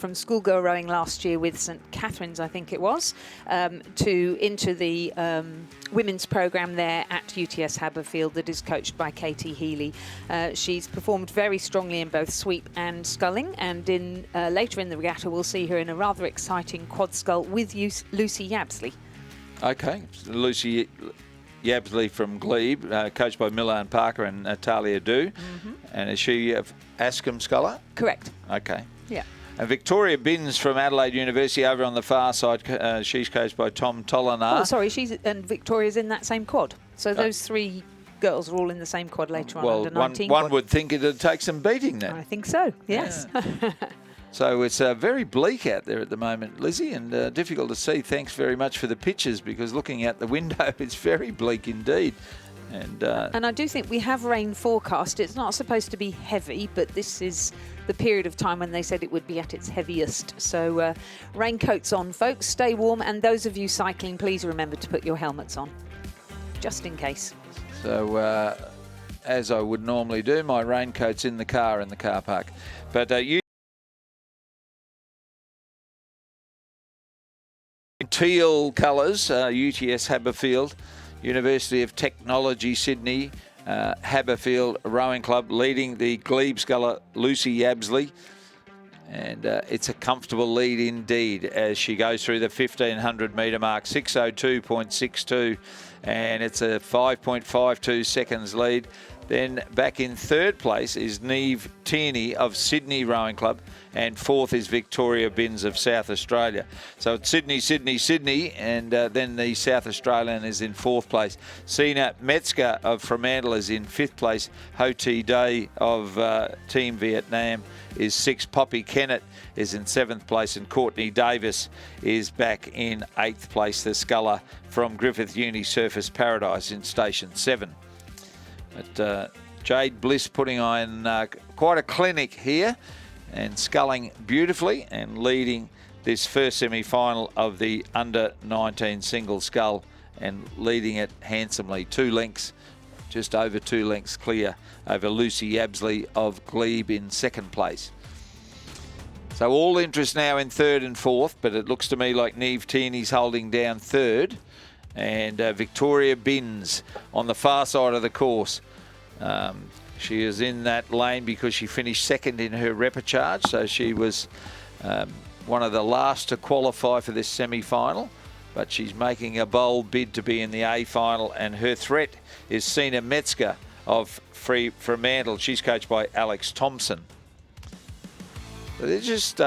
from schoolgirl rowing last year with St Catherine's, I think it was, into the women's programme there at UTS Haberfield that is coached by Katie Healy. She's performed very strongly in both sweep and sculling, and later in the regatta we'll see her in a rather exciting quad scull with Lucy Yabsley. Okay, Lucy Yabsley from Glebe, coached by Milan Parker and Natalia Du. And is she Ascombe sculler? Correct. Okay. Yeah. And Victoria Binns from Adelaide University over on the far side. She's coached by Tom Tolinar. Oh, sorry, and Victoria's in that same quad. So those three girls are all in the same quad later on, under 19. One would think it'd take some beating then. I think so, yes. Yeah. So it's very bleak out there at the moment, Lizzie, and difficult to see. Thanks very much for the pictures, because looking out the window, it's very bleak indeed. And I do think we have rain forecast. It's not supposed to be heavy, but this is the period of time when they said it would be at its heaviest. So raincoats on, folks. Stay warm. And those of you cycling, please remember to put your helmets on, just in case. So as I would normally do, my raincoat's in the car park. But teal colours, UTS Haberfield, University of Technology Sydney, Haberfield Rowing Club, leading the Glebe sculler Lucy Yabsley. And it's a comfortable lead indeed as she goes through the 1500 metre mark, 6:02.62, and it's a 5.52 seconds lead. Then back in third place is Neve Tierney of Sydney Rowing Club, and fourth is Victoria Binns of South Australia. So it's Sydney, Sydney, Sydney, and then the South Australian is in fourth place. Sina Metzger of Fremantle is in fifth place. Ho Thi Day of Team Vietnam is sixth. Poppy Kennett is in seventh place, and Courtney Davis is back in eighth place, the sculler from Griffith Uni Surface Paradise in Station 7. But Jade Bliss putting on quite a clinic here and sculling beautifully and leading this first semi-final of the under-19 single scull, and leading it handsomely. 2 lengths, just over 2 lengths clear over Lucy Yabsley of Glebe in second place. So all interest now in third and fourth, but it looks to me like Neve Tierney's holding down third, and Victoria Binns on the far side of the course. She is in that lane because she finished second in her repechage, so she was one of the last to qualify for this semi-final, but she's making a bold bid to be in the A final, and her threat is Sina Metzger of Fremantle. She's coached by Alex Thompson. So they're just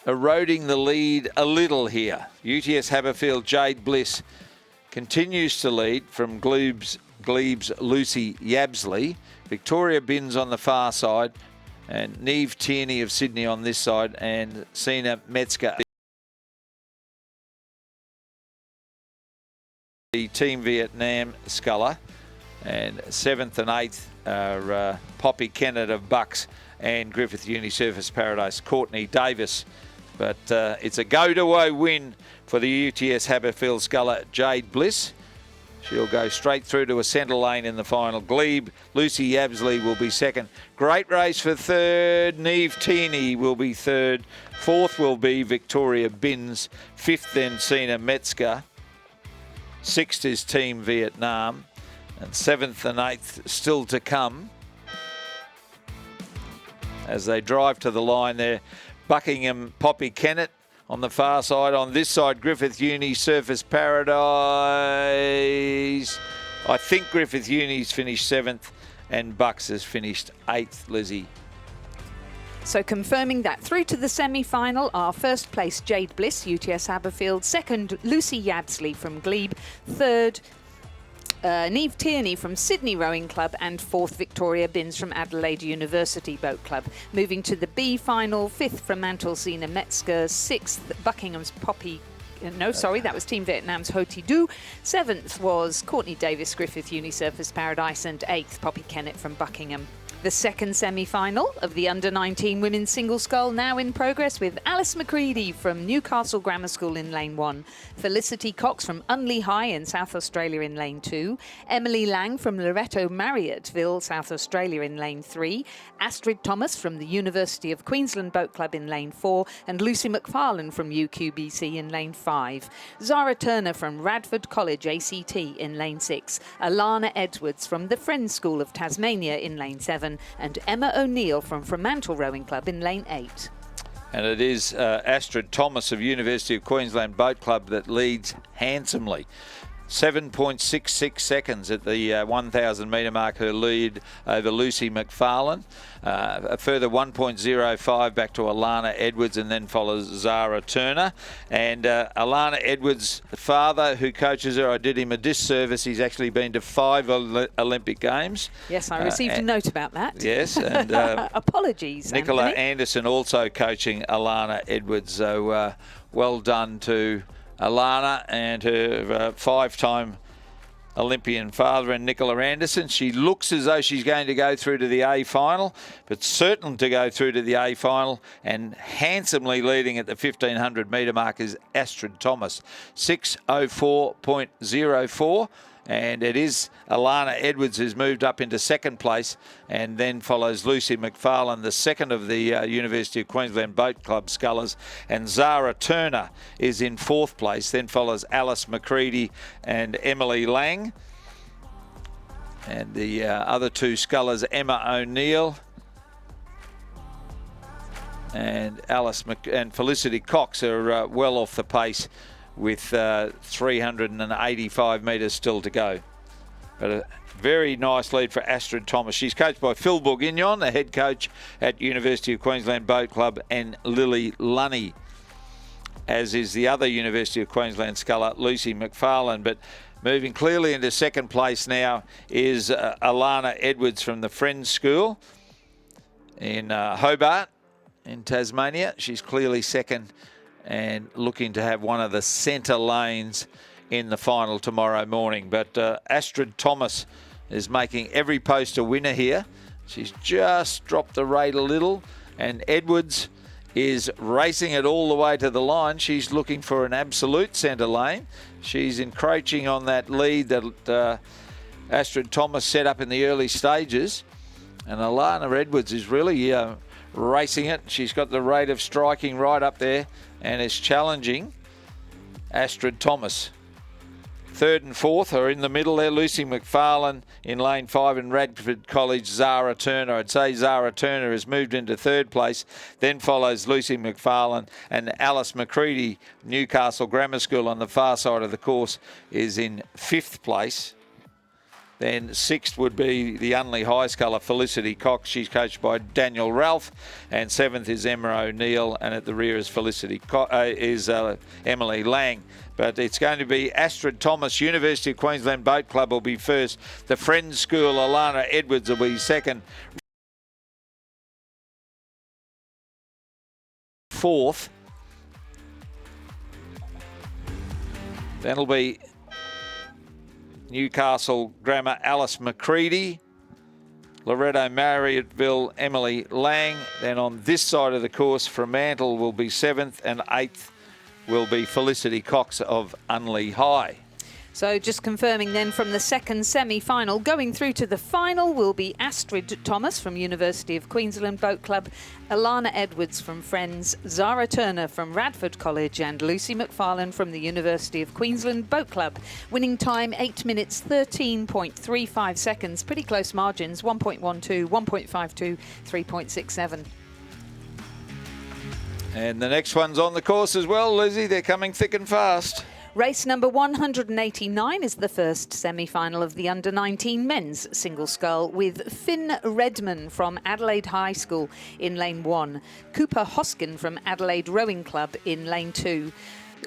eroding the lead a little here. UTS Haberfield Jade Bliss continues to lead from Glebe's Lucy Yabsley. Victoria Binns on the far side, and Neve Tierney of Sydney on this side, and Sina Metzger, the Team Vietnam sculler. And seventh and eighth are Poppy Kennett of Bucks and Griffith Uni Surface Paradise, Courtney Davis. But it's a go-to-woe win for the UTS Haberfield sculler Jade Bliss. She'll go straight through to a centre lane in the final. Glebe, Lucy Yabsley will be second. Great race for third. Neve Tierney will be third. Fourth will be Victoria Binns. Fifth then Sina Metzger. Sixth is Team Vietnam. And seventh and eighth still to come. As they drive to the line there, Buckingham, Poppy Kennett. On the far side, on this side, Griffith Uni Surface Paradise. I think Griffith Uni's finished seventh and Bucks has finished eighth, Lizzie. So confirming that through to the semi-final are first place Jade Bliss, UTS Haberfield, second Lucy Yabsley from Glebe, third Neve Tierney from Sydney Rowing Club, and fourth Victoria Binns from Adelaide University Boat Club. Moving to the B final, fifth Fremantle Sina Metzger, sixth Buckingham's Poppy. No, sorry, that was Team Vietnam's Ho Thi Du. Seventh was Courtney Davis, Griffith Uni Surface Paradise, and eighth Poppy Kennett from Buckingham. The second semi-final of the under-19 women's single scull now in progress, with Alice McCready from Newcastle Grammar School in lane 1, Felicity Cox from Unley High in South Australia in lane 2, Emily Lang from Loreto Marriotteville, South Australia in lane 3, Astrid Thomas from the University of Queensland Boat Club in lane 4, and Lucy McFarlane from UQBC in lane 5. Zara Turner from Radford College ACT in lane 6, Alana Edwards from the Friends School of Tasmania in lane 7, and Emma O'Neill from Fremantle Rowing Club in lane 8. And it is Astrid Thomas of University of Queensland Boat Club that leads handsomely. 7.66 seconds at the 1,000 metre mark, her lead over Lucy McFarlane. A further 1.05 back to Alana Edwards, and then follows Zara Turner. And Alana Edwards' father, who coaches her, I did him a disservice. He's actually been to 5 Olympic Games. Yes, I received a note about that. Yes. And apologies, Nicola Anthony. Anderson also coaching Alana Edwards. So well done to Alana and her 5-time Olympian father and Nicola Anderson. She looks as though she's going to go through to the A final, but certain to go through to the A final, and handsomely leading at the 1,500 metre mark is Astrid Thomas, 6:04.04. And it is Alana Edwards who's moved up into second place, and then follows Lucy McFarlane, the second of the University of Queensland Boat Club scullers, and Zara Turner is in fourth place. Then follows Alice McCready and Emily Lang. And the other two scullers, Emma O'Neill and and Felicity Cox, are well off the pace, with 385 metres still to go. But a very nice lead for Astrid Thomas. She's coached by Phil Bourguignon, the head coach at University of Queensland Boat Club, and Lily Lunny, as is the other University of Queensland sculler, Lucy McFarlane. But moving clearly into second place now is Alana Edwards from the Friends School in Hobart in Tasmania. She's clearly second, and looking to have one of the centre lanes in the final tomorrow morning. But Astrid Thomas is making every post a winner here. She's just dropped the rate a little, and Edwards is racing it all the way to the line. She's looking for an absolute centre lane. She's encroaching on that lead that Astrid Thomas set up in the early stages, and Alana Edwards is really racing it. She's got the rate of striking right up there, and is challenging Astrid Thomas. Third and fourth are in the middle there. Lucy McFarlane in lane 5, and Radford College Zara Turner. I'd say Zara Turner has moved into third place. Then follows Lucy McFarlane, and Alice McCready, Newcastle Grammar School on the far side of the course, is in fifth place. Then sixth would be the Unley High sculler Felicity Cox. She's coached by Daniel Ralph. And seventh is Emma O'Neill, and at the rear is Emily Lang. But it's going to be Astrid Thomas. University of Queensland Boat Club will be first. The Friends School, Alana Edwards, will be second. Fourth. Then it'll be Newcastle Grammar Alice McCready, Loreto Marriotteville Emily Lang. Then on this side of the course, Fremantle will be seventh, and eighth will be Felicity Cox of Unley High. So just confirming then from the second semi-final, going through to the final will be Astrid Thomas from University of Queensland Boat Club, Alana Edwards from Friends, Zara Turner from Radford College, and Lucy McFarlane from the University of Queensland Boat Club. Winning time 8 minutes 13.35 seconds. Pretty close margins, 1.12, 1.52, 3.67. And the next one's on the course as well, Lizzie. They're coming thick and fast. Race number 189 is the first semi-final of the under-19 men's single scull, with Finn Redman from Adelaide High School in lane 1, Cooper Hoskin from Adelaide Rowing Club in lane 2,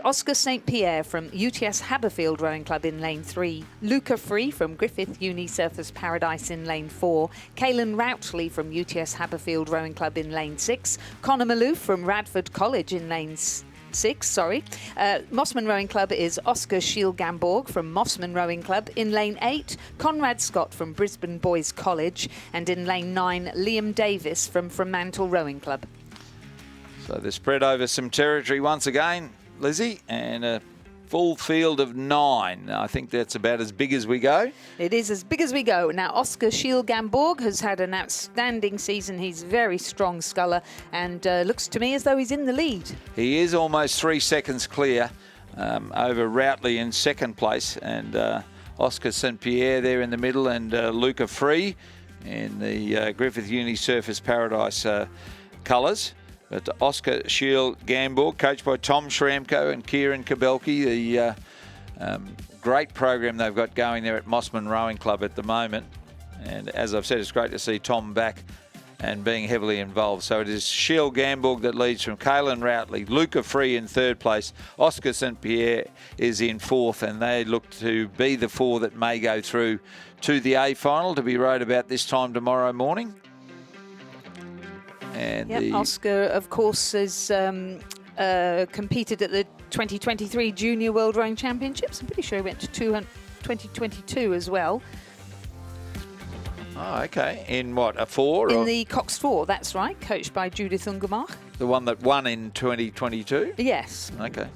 Oscar St. Pierre from UTS Haberfield Rowing Club in lane 3, Luca Free from Griffith Uni Surfers Paradise in lane 4, Kaylin Routley from UTS Haberfield Rowing Club in lane 6, Connor Maloof from Radford College in lane 6, sorry. Mossman Rowing Club is Oscar Shiel-Gamborg from Mossman Rowing Club. In lane 8, Conrad Scott from Brisbane Boys College. And in lane 9, Liam Davis from Fremantle Rowing Club. So they're spread over some territory once again, Lizzie, and a full field of 9. I think that's about as big as we go. It is as big as we go. Now, Oscar Shiel-Gamborg has had an outstanding season. He's a very strong sculler and looks to me as though he's in the lead. He is almost 3 seconds clear over Routley in second place, and Oscar St. Pierre there in the middle, and Luca Free in the Griffith Uni Surface Paradise colours. But Oscar Shiel-Gamborg, coached by Tom Schramko and Kieran Kabelke, the great program they've got going there at Mossman Rowing Club at the moment. And as I've said, it's great to see Tom back and being heavily involved. So it is Shiel-Gamborg that leads from Caelan Routley, Luca Free in third place, Oscar St. Pierre is in fourth, and they look to be the 4 that may go through to the A final, to be rowed about this time tomorrow morning. And Oscar, of course, is competed at the 2023 Junior World Rowing Championships. I'm pretty sure he went to 2022 as well. Oh, okay. In what, a 4? In the Cox 4, that's right, coached by Judith Ungermark. The one that won in 2022? Yes. Okay.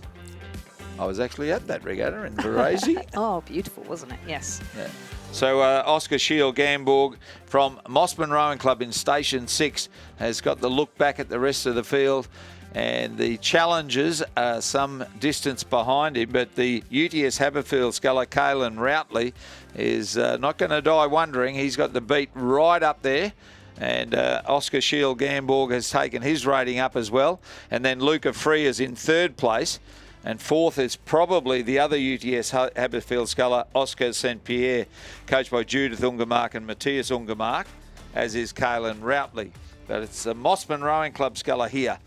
I was actually at that regatta in Varese. Oh, beautiful, wasn't it? Yes. Yeah. So Oscar Shiel-Gamborg from Mossman Rowing Club in Station 6 has got the look back at the rest of the field, and the challengers are some distance behind him, but the UTS Haberfield sculler Caelan Routley is not going to die wondering. He's got the beat right up there, and Oscar Shiel-Gamborg has taken his rating up as well, and then Luca Free is in third place. And fourth is probably the other UTS Haberfield sculler, Oscar St. Pierre, coached by Judith Ungermark and Matthias Ungermark, as is Caelan Routley. But it's the Mossman Rowing Club sculler here.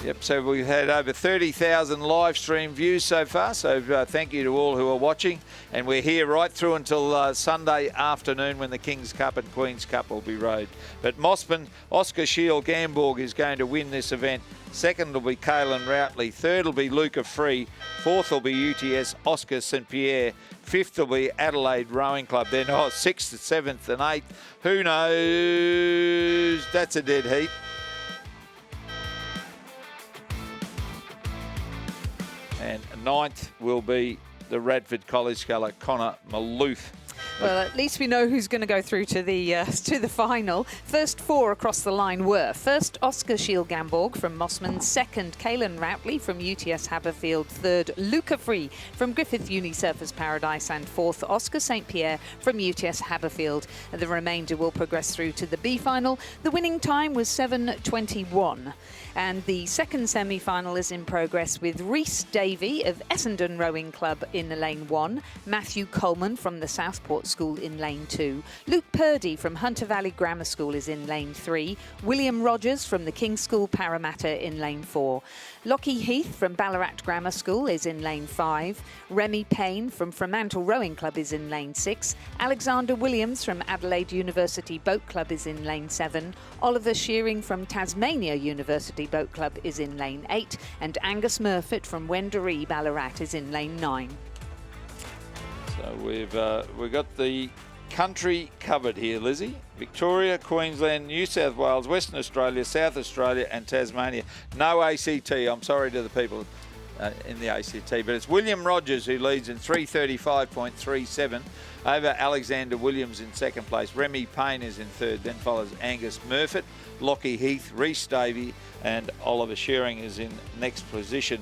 Yep, so we've had over 30,000 live stream views so far, so thank you to all who are watching. And we're here right through until Sunday afternoon when the King's Cup and Queen's Cup will be rowed. But Mossman, Oscar Shiel-Gamborg is going to win this event. Second will be Caelan Routley. Third will be Luca Free. Fourth will be UTS Oscar St. Pierre. Fifth will be Adelaide Rowing Club. Then 6th, 7th and 8th. Who knows? That's a dead heat. And 9th will be the Radford College sculler, Connor Maloof. Well, at least we know who's going to go through to the final. First 4 across the line were: first, Oscar Shiel-Gamborg from Mossman; second, Caelan Routley from UTS Haberfield; third, Luca Free from Griffith Uni Surfers Paradise; and fourth, Oscar St. Pierre from UTS Haberfield. The remainder will progress through to the B final. The winning time was 7:21. And the second semi-final is in progress with Rhys Davey of Essendon Rowing Club in lane 1, Matthew Coleman from the Southport School in lane 2, Luke Purdy from Hunter Valley Grammar School is in lane 3, William Rogers from the King's School Parramatta in lane 4, Lockie Heath from Ballarat Grammar School is in lane 5, Remy Payne from Fremantle Rowing Club is in lane 6, Alexander Williams from Adelaide University Boat Club is in lane 7, Oliver Shearing from Tasmania University Boat Club is in lane 8, and Angus Murfitt from Wendouree Ballarat is in lane 9. So we've got the country covered here, Lizzie. Victoria, Queensland, New South Wales, Western Australia, South Australia and Tasmania. No ACT. I'm sorry to the people in the ACT, but it's William Rogers who leads in 3:35.37 over Alexander Williams in second place. Remy Payne is in third, then follows Angus Murfitt, Lockie Heath, Rhys Davey and Oliver Shearing is in next position.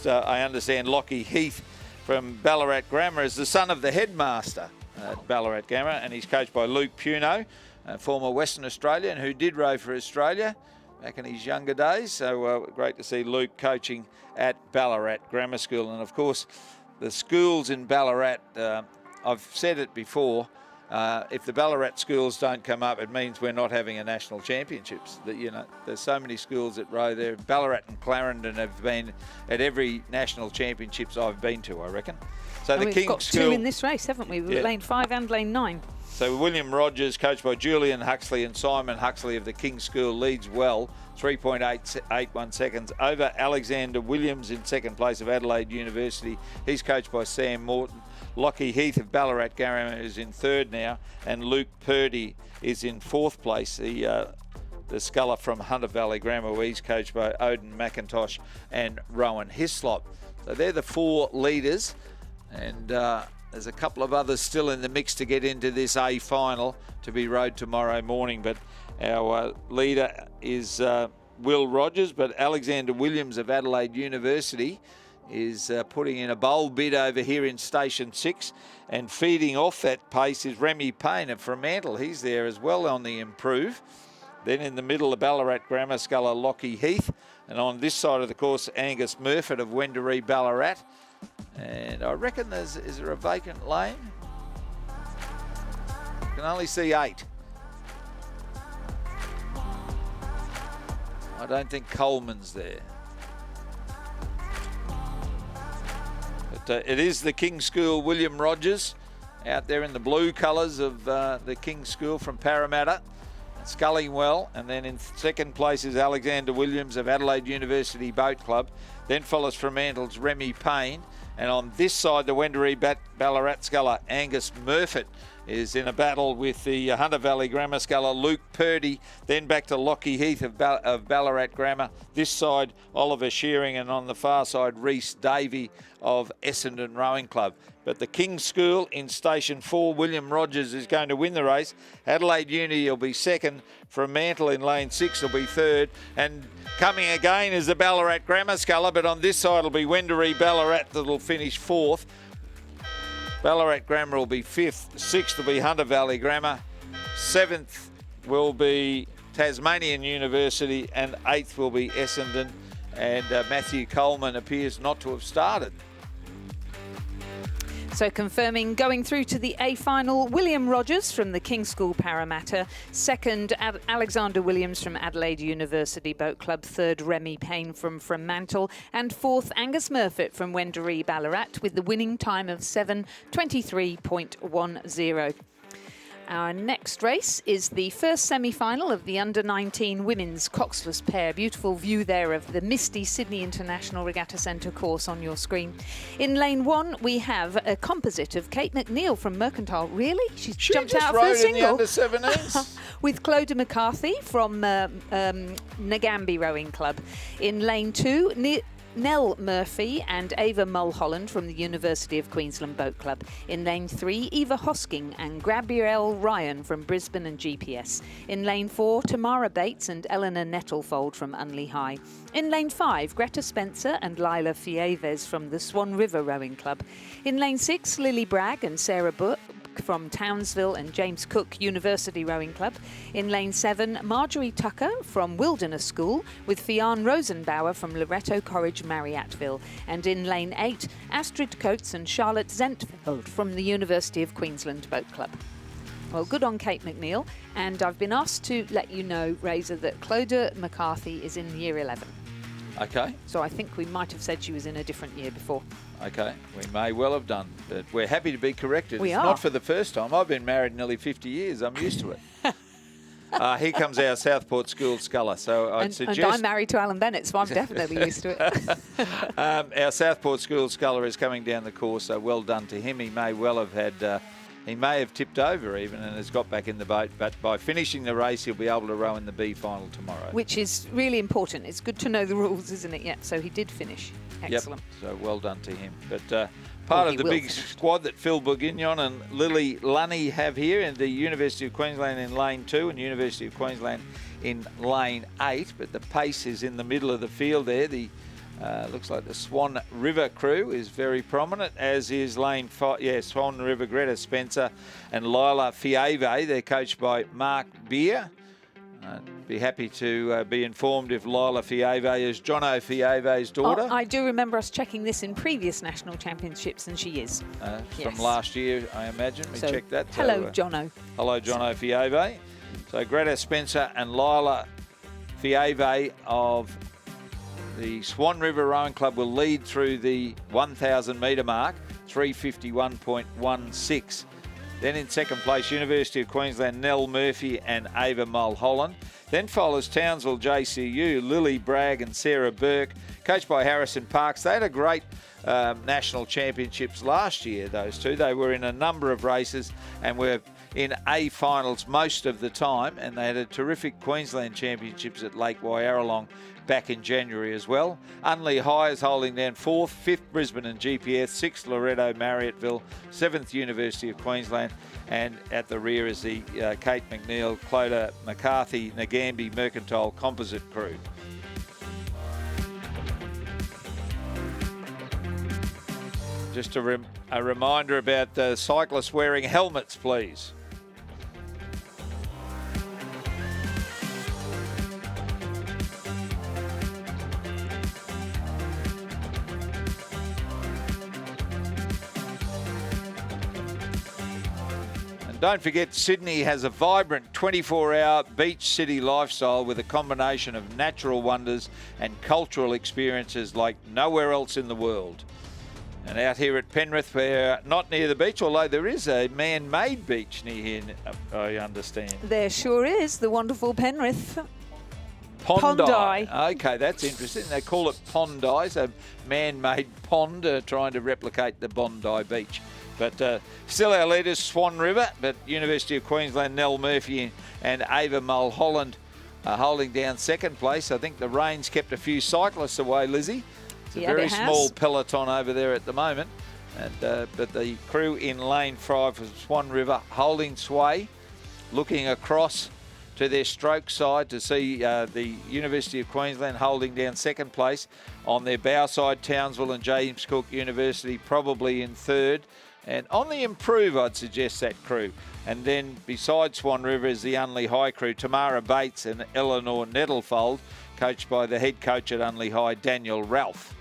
I understand Lockie Heath from Ballarat Grammar is the son of the headmaster at Ballarat Grammar, and he's coached by Luke Puno, a former Western Australian who did row for Australia back in his younger days. So great to see Luke coaching at Ballarat Grammar School. And of course, the schools in Ballarat, I've said it before, if the Ballarat schools don't come up, it means we're not having a national championships. There's so many schools that row there. Ballarat and Clarendon have been at every national championships I've been to, I reckon. So the we've King's got School, 2 in this race, haven't we? Yeah. Lane 5 and lane 9. So William Rogers, coached by Julian Huxley and Simon Huxley of the King's School, leads well, 3.881 seconds over Alexander Williams in second place of Adelaide University. He's coached by Sam Morton. Lockie Heath of Ballarat Grammar is in third now, and Luke Purdy is in fourth place. The sculler from Hunter Valley Grammar, where he's coached by Odin McIntosh and Rowan Hislop. So they're the four leaders, and there's a couple of others still in the mix to get into this A final to be rode tomorrow morning. But our leader is Will Rogers, but Alexander Williams of Adelaide University is putting in a bold bid over here in Station 6, and feeding off that pace is Remy Payne of Fremantle. He's there as well on the improve. Then in the middle, the Ballarat Grammar sculler Lockie Heath. And on this side of the course, Angus Murfitt of Wendouree Ballarat. And I reckon is there a vacant lane? I can only see 8. I don't think Coleman's there. But it is the King's School William Rogers out there in the blue colours of the King's School from Parramatta, sculling well. And then in second place is Alexander Williams of Adelaide University Boat Club. Then follows Fremantle's Remy Payne. And on this side, the Wendouree Ballarat sculler Angus Murfitt is in a battle with the Hunter Valley Grammar sculler Luke Purdy. Then back to Lockie Heath of Ballarat Grammar. This side, Oliver Shearing, and on the far side, Reese Davey of Essendon Rowing Club. But the King's School in Station 4, William Rogers is going to win the race. Adelaide Uni will be second. Fremantle in lane 6 will be third. And coming again is the Ballarat Grammar sculler, but on this side will be Wendouree Ballarat that will finish fourth. Ballarat Grammar will be fifth. Sixth will be Hunter Valley Grammar. Seventh will be Tasmanian University, and eighth will be Essendon. And Matthew Coleman appears not to have started. So confirming going through to the A final, William Rogers from the King's School Parramatta. Second, Alexander Williams from Adelaide University Boat Club. Third, Remy Payne from Fremantle. And fourth, Angus Murfitt from Wendouree Ballarat with the winning time of 7:23.10. Our next race is the first semi-final of the under-19 women's coxless pair. Beautiful view there of the misty Sydney International Regatta Centre course on your screen. In lane 1, we have a composite of Kate McNeil from Mercantile. Really? She jumped out for a single. In the under-17s. With Clodagh McCarthy from Nagambie Rowing Club. In lane 2, Nell Murphy and Ava Mulholland from the University of Queensland Boat Club. In lane 3, Eva Hosking and Gabrielle Ryan from Brisbane and GPS. In lane 4, Tamara Bates and Eleanor Nettlefold from Unley High. In lane 5, Greta Spencer and Lila Fieves from the Swan River Rowing Club. In lane 6, Lily Bragg and Sarah Book from Townsville and James Cook University Rowing Club. In lane 7, Marjorie Tucker from Wilderness School with Fionn Rosenbauer from Loretto Corridge Marryatville. And in lane 8, Astrid Coates and Charlotte Zentveld from the University of Queensland Boat Club. Well, good on Kate McNeil. And I've been asked to let you know, Razor, that Clodagh McCarthy is in year 11. Okay. So I think we might have said she was in a different year before. Okay, we may well have done, but we're happy to be corrected. We it's are. Not for the first time. I've been married nearly 50 years. I'm used to it. Here comes our Southport School sculler. So I'd suggest... And I'm married to Alan Bennett, so I'm definitely used to it. Our Southport School sculler is coming down the course, so well done to him. He may well have had... he may have tipped over even and has got back in the boat, but by finishing the race, he'll be able to row in the B final tomorrow. Which is really important. It's good to know the rules, isn't it? Yeah, so he did finish. Excellent. Yep. So well done to him. But part of the big squad that Phil Bourguignon and Lily Lunny have here, and the University of Queensland in lane 2 and University of Queensland in lane 8. But the pace is in the middle of the field there. The looks like the Swan River crew is very prominent, as is lane 5. Yeah, Swan River, Greta Spencer and Lila Fieve. They're coached by Mark Beer. I'd be happy to be informed if Lila Fieve is Jono Fieve's daughter. I do remember us checking this in previous national championships, and she is. From last year, I imagine. We checked that. Hello, Jono. Hello, Jono Fieve. So Greta Spencer and Lila Fieve of the Swan River Rowing Club will lead through the 1,000 metre mark, 3:51.16. Then in second place, University of Queensland, Nell Murphy and Ava Mulholland. Then follows Townsville JCU, Lily Bragg and Sarah Burke, coached by Harrison Parks. They had a great national championships last year, those two. They were in a number of races and were in A finals most of the time, and they had a terrific Queensland championships at Lake Wyaralong back in January as well. Unley High is holding down 4th, 5th Brisbane and GPS, 6th Loretto Marriotteville, 7th University of Queensland, and at the rear is the Kate McNeil, Clodagh McCarthy, Nagambie Mercantile Composite crew. Just a reminder about cyclists wearing helmets, please. Don't forget, Sydney has a vibrant 24-hour beach city lifestyle with a combination of natural wonders and cultural experiences like nowhere else in the world. And out here at Penrith, we're not near the beach, although there is a man-made beach near here, I understand. There sure is, the wonderful Penrith. Pondi. Okay, that's interesting. They call it Pondi, so man-made pond, trying to replicate the Bondi Beach. But still our leaders, Swan River, but University of Queensland, Nell Murphy and Ava Mulholland holding down second place. I think the rain's kept a few cyclists away, Lizzie. It's a very small peloton over there at the moment. And but the crew in lane 5 of Swan River holding sway, looking across to their stroke side to see the University of Queensland holding down second place. On their bow side, Townsville and James Cook University probably in third. And on the improve, I'd suggest that crew. And then beside Swan River is the Unley High crew, Tamara Bates and Eleanor Nettlefold, coached by the head coach at Unley High, Daniel Ralph.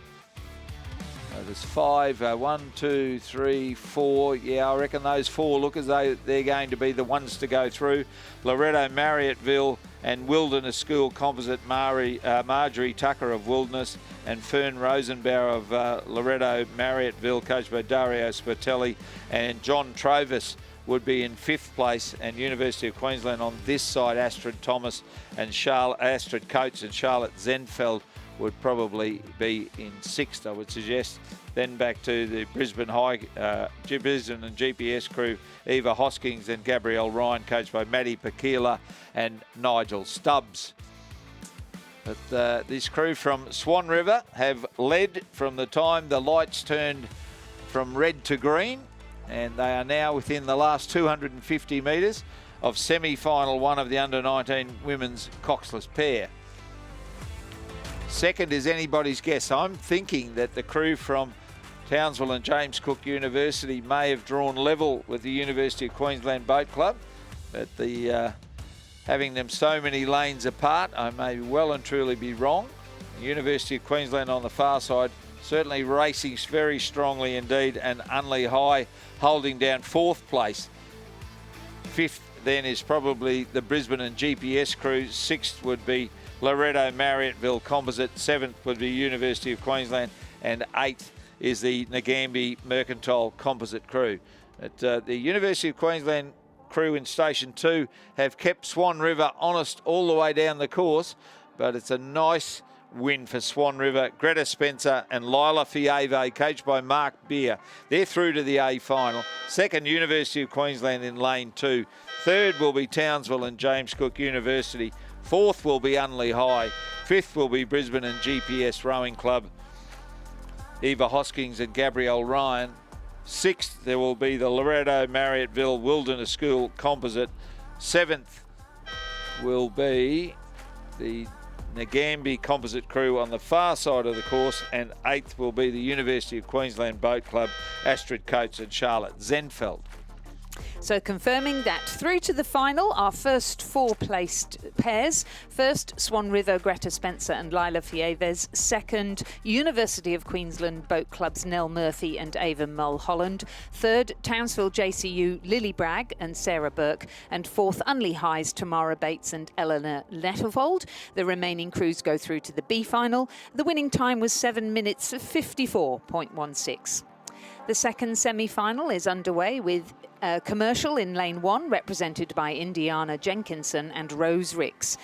There's 5, 1, 2, 3, 4. Yeah, I reckon those 4 look as though they're going to be the ones to go through. Loretto Marriotteville and Wilderness School Composite, Marjorie Tucker of Wilderness and Fern Rosenbauer of Loretto Marriotteville, coached by Dario Spatelli, and John Trovis would be in 5th place, and University of Queensland on this side, Astrid Thomas and Astrid Coates and Charlotte Zenfeld would probably be in 6th, I would suggest. Then back to the Brisbane Brisbane and GPS crew, Eva Hoskins and Gabrielle Ryan, coached by Maddie Pakila and Nigel Stubbs. But this crew from Swan River have led from the time the lights turned from red to green, and they are now within the last 250 metres of semi-final 1 of the under-19 women's coxless pair. Second is anybody's guess. I'm thinking that the crew from Townsville and James Cook University may have drawn level with the University of Queensland Boat Club, but having them so many lanes apart, I may well and truly be wrong. The University of Queensland on the far side certainly racing very strongly indeed, and Unley High holding down 4th place. 5th then is probably the Brisbane and GPS crew. 6th would be Loretto Marriotteville Composite. 7th would be University of Queensland, and 8th is the Nagambie Mercantile Composite crew. But the University of Queensland crew in Station 2 have kept Swan River honest all the way down the course, but it's a nice win for Swan River. Greta Spencer and Lila Fieve, coached by Mark Beer. They're through to the A final. 2nd, University of Queensland in lane 2. 3rd will be Townsville and James Cook University. 4th will be Unley High. 5th will be Brisbane and GPS Rowing Club, Eva Hoskins and Gabrielle Ryan. 6th, there will be the Loretto Marriotteville Wilderness School Composite. 7th will be the Nagambie Composite crew on the far side of the course, and 8th will be the University of Queensland Boat Club, Astrid Coates and Charlotte Zenfeld. So confirming that through to the final, our first 4 placed pairs. First, Swan River, Greta Spencer and Lila Fieves. 2nd, University of Queensland Boat Club's Nell Murphy and Ava Mulholland. 3rd, Townsville JCU, Lily Bragg and Sarah Burke. And 4th, Unley High's Tamara Bates and Eleanor Nettlefold. The remaining crews go through to the B final. The winning time was 7 minutes 54.16. The second semi-final is underway with Commercial in lane 1, represented by Indiana Jenkinson and Rose Ricks.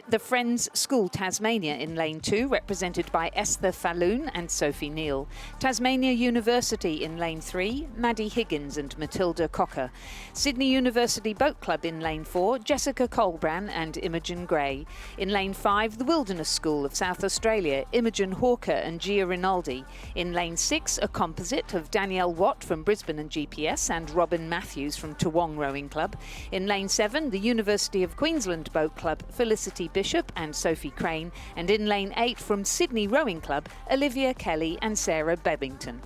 The Friends School Tasmania in lane 2, represented by Esther Falloon and Sophie Neal. Tasmania University in lane 3, Maddie Higgins and Matilda Cocker. Sydney University Boat Club in lane 4, Jessica Colbran and Imogen Gray. In lane 5, the Wilderness School of South Australia, Imogen Hawker and Gia Rinaldi. In lane 6, a composite of Danielle Watt from Brisbane and GPS and Robin Matthews from Toowong Rowing Club. In lane 7, the University of Queensland Boat Club, Felicity Bishop and Sophie Crane. And in lane 8, from Sydney Rowing Club, Olivia Kelly and Sarah Bebbington.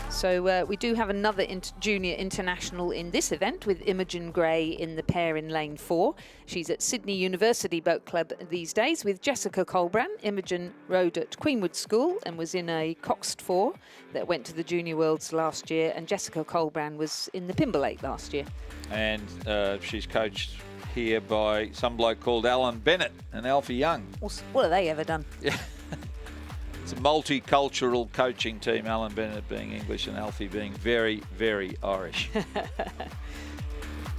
So we do have another junior international in this event with Imogen Gray in the pair in lane 4. She's at Sydney University Boat Club these days with Jessica Colbran. Imogen rowed at Queenwood School and was in a Coxed 4 that went to the Junior Worlds last year, and Jessica Colbran was in the Pimble 8 last year. And she's coached here by some bloke called Alan Bennett and Alfie Young. What have they ever done? Yeah. It's a multicultural coaching team, Alan Bennett being English and Alfie being very, very Irish.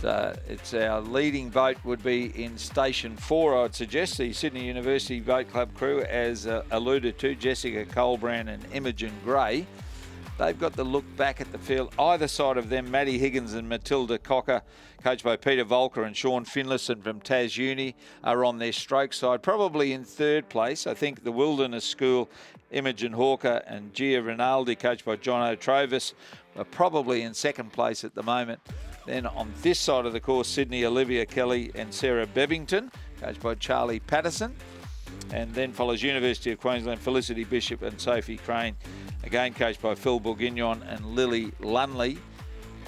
It's our leading boat would be in Station 4, I'd suggest. The Sydney University Boat Club crew, as alluded to, Jessica Colbran and Imogen Gray. They've got the look back at the field. Either side of them, Maddie Higgins and Matilda Cocker, coached by Peter Volker and Sean Finlayson from Tas Uni, are on their stroke side, probably in third place. I think the Wilderness School, Imogen Hawker and Gia Rinaldi, coached by John O'Trovis, are probably in second place at the moment. Then on this side of the course, Sydney, Olivia Kelly and Sarah Bebbington, coached by Charlie Patterson. And then follows University of Queensland, Felicity Bishop and Sophie Crane, again coached by Phil Bourguignon and Lily Lunley.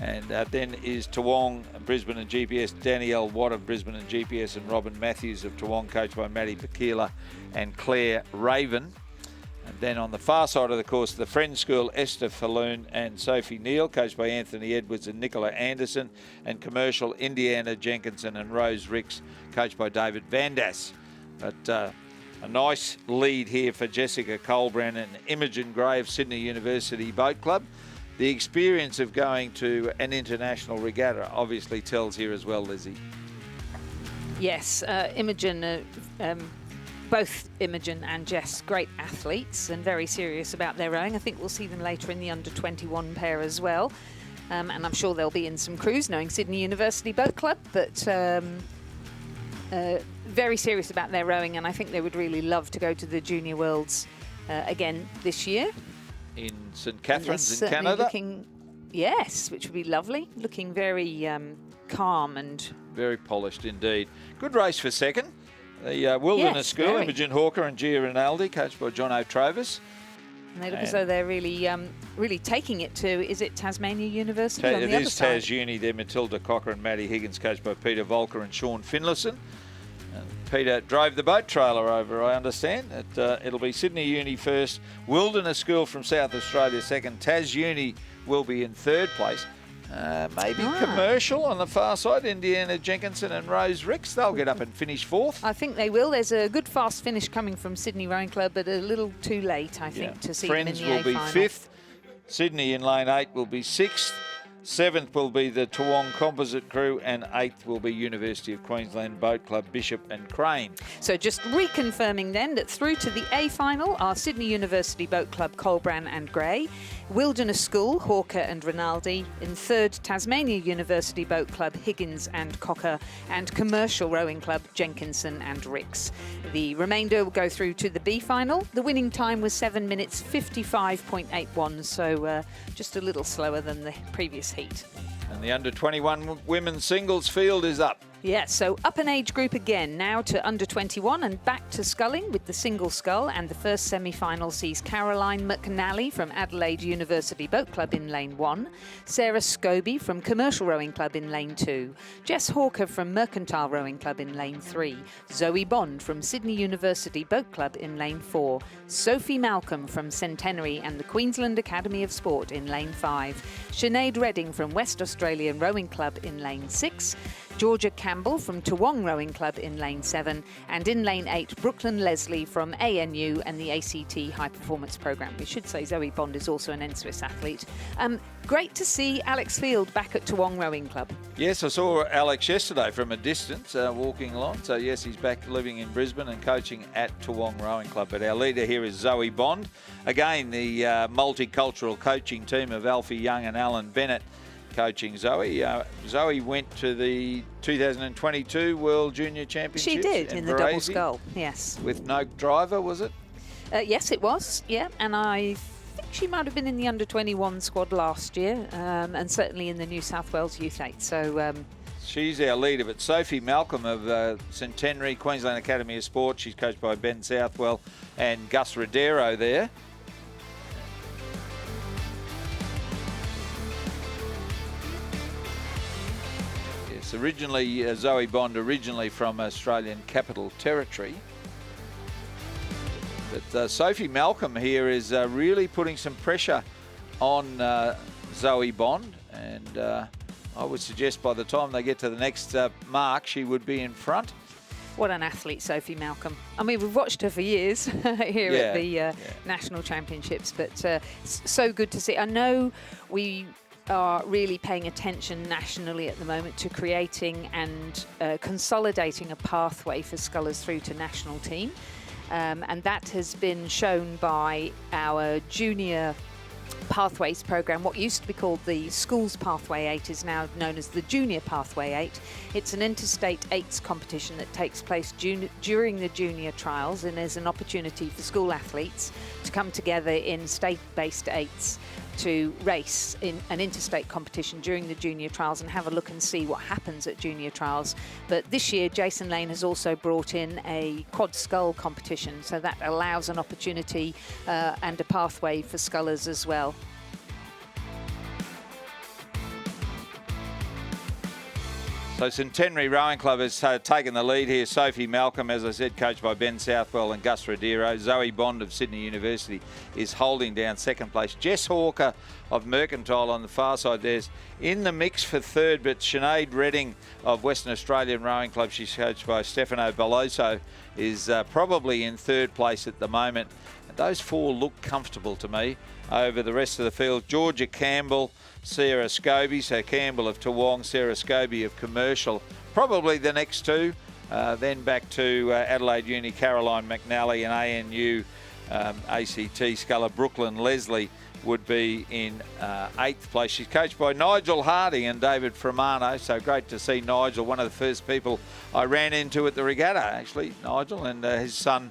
And then is Toowong, Brisbane and GPS, Danielle Watt of Brisbane and GPS, and Robin Matthews of Toowong, coached by Maddie Pakila and Claire Raven. And then on the far side of the course, the Friends School, Esther Falloon and Sophie Neal, coached by Anthony Edwards and Nicola Anderson, and Commercial, Indiana Jenkinson and Rose Ricks, coached by David Vandas. But a nice lead here for Jessica Colbran and Imogen Gray of Sydney University Boat Club. The experience of going to an international regatta obviously tells here as well, Lizzie. Yes, Imogen, both Imogen and Jess, great athletes and very serious about their rowing. I think we'll see them later in the under-21 pair as well. And I'm sure they'll be in some crews, knowing Sydney University Boat Club, but very serious about their rowing, and I think they would really love to go to the Junior Worlds again this year. In St Catharines in Canada? Yes, which would be lovely. Looking very calm and... very polished indeed. Good race for second. The Wilderness School, very. Imogen Hawker and Gia Rinaldi, coached by John O'Trovis. And they look as though they're really really taking it to, is it Tasmania University on the other side? It is Tas Uni there, Matilda Cocker and Maddie Higgins, coached by Peter Volker and Sean Finlayson. Peter drove the boat trailer over, I understand. It'll be Sydney Uni first, Wilderness School from South Australia second, Tas Uni will be in third place. Maybe Commercial on the far side, Indiana Jenkinson and Rose Ricks. They'll get up and finish fourth. I think they will. There's a good fast finish coming from Sydney Rowing Club, but a little too late, I think, to see Friends them in the will be A-final. fifth. Sydney in lane 8 will be sixth. Seventh will be the Toowong Composite crew, and eighth will be University of Queensland Boat Club, Bishop and Crane. So just reconfirming then that through to the A final are Sydney University Boat Club, Colbran and Gray, Wilderness School, Hawker and Rinaldi, in third Tasmania University Boat Club, Higgins and Cocker, and Commercial Rowing Club, Jenkinson and Ricks. The remainder will go through to the B final. The winning time was 7 minutes 55.81, so just a little slower than the previous heat. And the under-21 women's singles field is up. Yeah, so up an age group again, now to under-21 and back to sculling with the single scull, and the first semi-final sees Caroline McNally from Adelaide University Boat Club in lane 1, Sarah Scobie from Commercial Rowing Club in lane 2, Jess Hawker from Mercantile Rowing Club in lane 3, Zoe Bond from Sydney University Boat Club in lane 4, Sophie Malcolm from Centenary and the Queensland Academy of Sport in lane 5, Sinead Redding from West Australian Rowing Club in lane 6, Georgia Campbell from Toowong Rowing Club in lane 7, and in lane 8, Brooklyn Leslie from ANU and the ACT High Performance Programme. We should say Zoe Bond is also an NSWIS athlete. Great to see Alex Field back at Toowong Rowing Club. Yes, I saw Alex yesterday from a distance walking along. So, yes, he's back living in Brisbane and coaching at Toowong Rowing Club. But our leader here is Zoe Bond. Again, the multicultural coaching team of Alfie Young and Alan Bennett coaching Zoe. Zoe went to the 2022 World Junior Championships. She did, in the double scull, yes. With no driver, was it? Yes, it was, yeah. And I think she might have been in the under-21 squad last year, and certainly in the New South Wales Youth 8. So she's our leader. But Sophie Malcolm of Centenary, Queensland Academy of Sport, she's coached by Ben Southwell and Gus Rodero there. Yes, originally, Zoe Bond, originally from Australian Capital Territory. But Sophie Malcolm here is really putting some pressure on Zoe Bond, and I would suggest by the time they get to the next mark, she would be in front. What an athlete, Sophie Malcolm. I mean, we've watched her for years here at the National Championships, but so good to see. I know we are really paying attention nationally at the moment to creating and consolidating a pathway for scullers through to national team. And that has been shown by our junior pathways program. What used to be called the Schools Pathway 8 is now known as the Junior Pathway 8. It's an interstate eights competition that takes place during the junior trials, and is an opportunity for school athletes to come together in state-based eights to race in an interstate competition during the junior trials and have a look and see what happens at junior trials. But this year, Jason Lane has also brought in a quad scull competition, so that allows an opportunity and a pathway for scullers as well. So Centenary Rowing Club has taken the lead here. Sophie Malcolm, as I said, coached by Ben Southwell and Gus Rodero. Zoe Bond of Sydney University is holding down second place. Jess Hawker of Mercantile on the far side there's in the mix for third, but Sinead Redding of Western Australian Rowing Club, she's coached by Stefano Belloso, is probably in third place at the moment. And those four look comfortable to me over the rest of the field. Georgia Campbell, Sarah Scobie, so Campbell of Toowong, Sarah Scobie of Commercial, probably the next two. Then back to Adelaide Uni, Caroline McNally, and ANU ACT sculler Brooklyn Leslie would be in 8th place. She's coached by Nigel Harding and David Fermano, so great to see Nigel, one of the first people I ran into at the regatta, actually, Nigel, and his son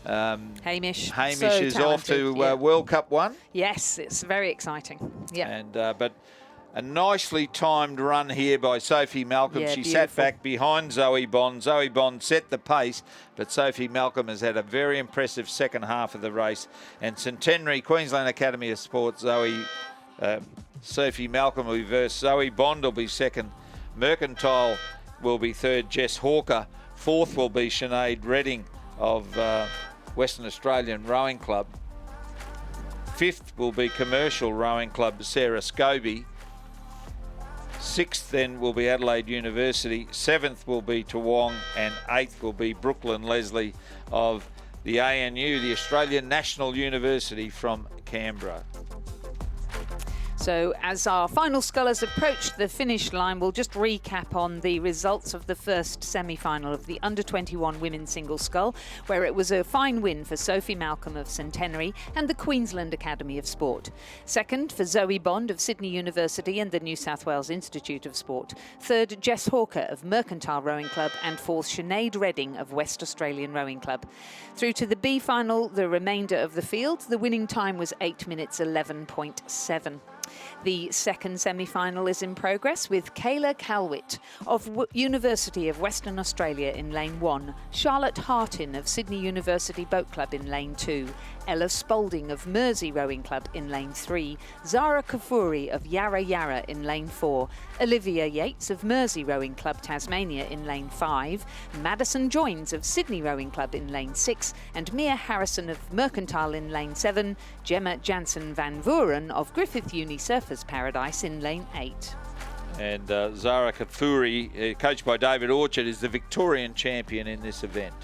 Hamish so is talented, off to World Cup 1. Yes, it's very exciting. Yeah. And but a nicely timed run here by Sophie Malcolm. Yeah, she beautiful. sat back behind Zoe Bond. Zoe Bond set the pace, but Sophie Malcolm has had a very impressive second half of the race. And Centenary, Queensland Academy of Sport, Sophie Malcolm will be first. Zoe Bond will be second. Mercantile will be third. Jess Hawker. Fourth will be Sinead Redding of Western Australian Rowing Club. Fifth will be Commercial Rowing Club, Sarah Scobie. Sixth then will be Adelaide University. Seventh will be Toowong, and eighth will be Brooklyn Leslie of the ANU, the Australian National University from Canberra. So as our final scullers approach the finish line, we'll just recap on the results of the first semi-final of the under-21 women's single scull, where it was a fine win for Sophie Malcolm of Centenary and the Queensland Academy of Sport. Second for Zoe Bond of Sydney University and the New South Wales Institute of Sport. Third, Jess Hawker of Mercantile Rowing Club, and fourth, Sinead Redding of West Australian Rowing Club. Through to the B final, the remainder of the field, the winning time was 8 minutes 11.7. The second semi-final is in progress with Kayla Calwitt of University of Western Australia in lane 1, Charlotte Hartin of Sydney University Boat Club in lane 2, Ella Spalding of Mersey Rowing Club in lane 3, Zara Kafuri of Yarra Yarra in lane 4, Olivia Yates of Mersey Rowing Club Tasmania in lane 5, Madison Joins of Sydney Rowing Club in lane 6, and Mia Harrison of Mercantile in lane 7, Gemma Jansen van Vuren of Griffith Uni Surfers Paradise in lane 8. And Zara Kafuri, coached by David Orchard, is the Victorian champion in this event.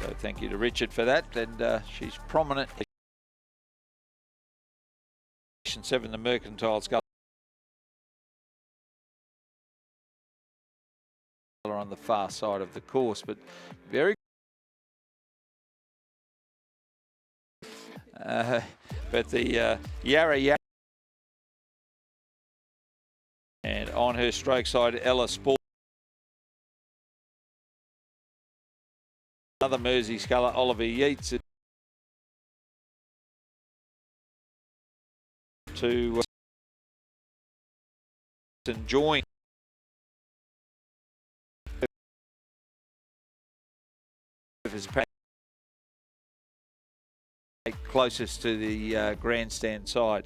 So thank you to Richard for that. And she's prominent. 7, the Mercantile Sculler on the far side of the course, but very but the Yarra Yarra, and on her stroke side, Ella Sport, another Mersey sculler, Oliver Yeats, to join closest to the grandstand side.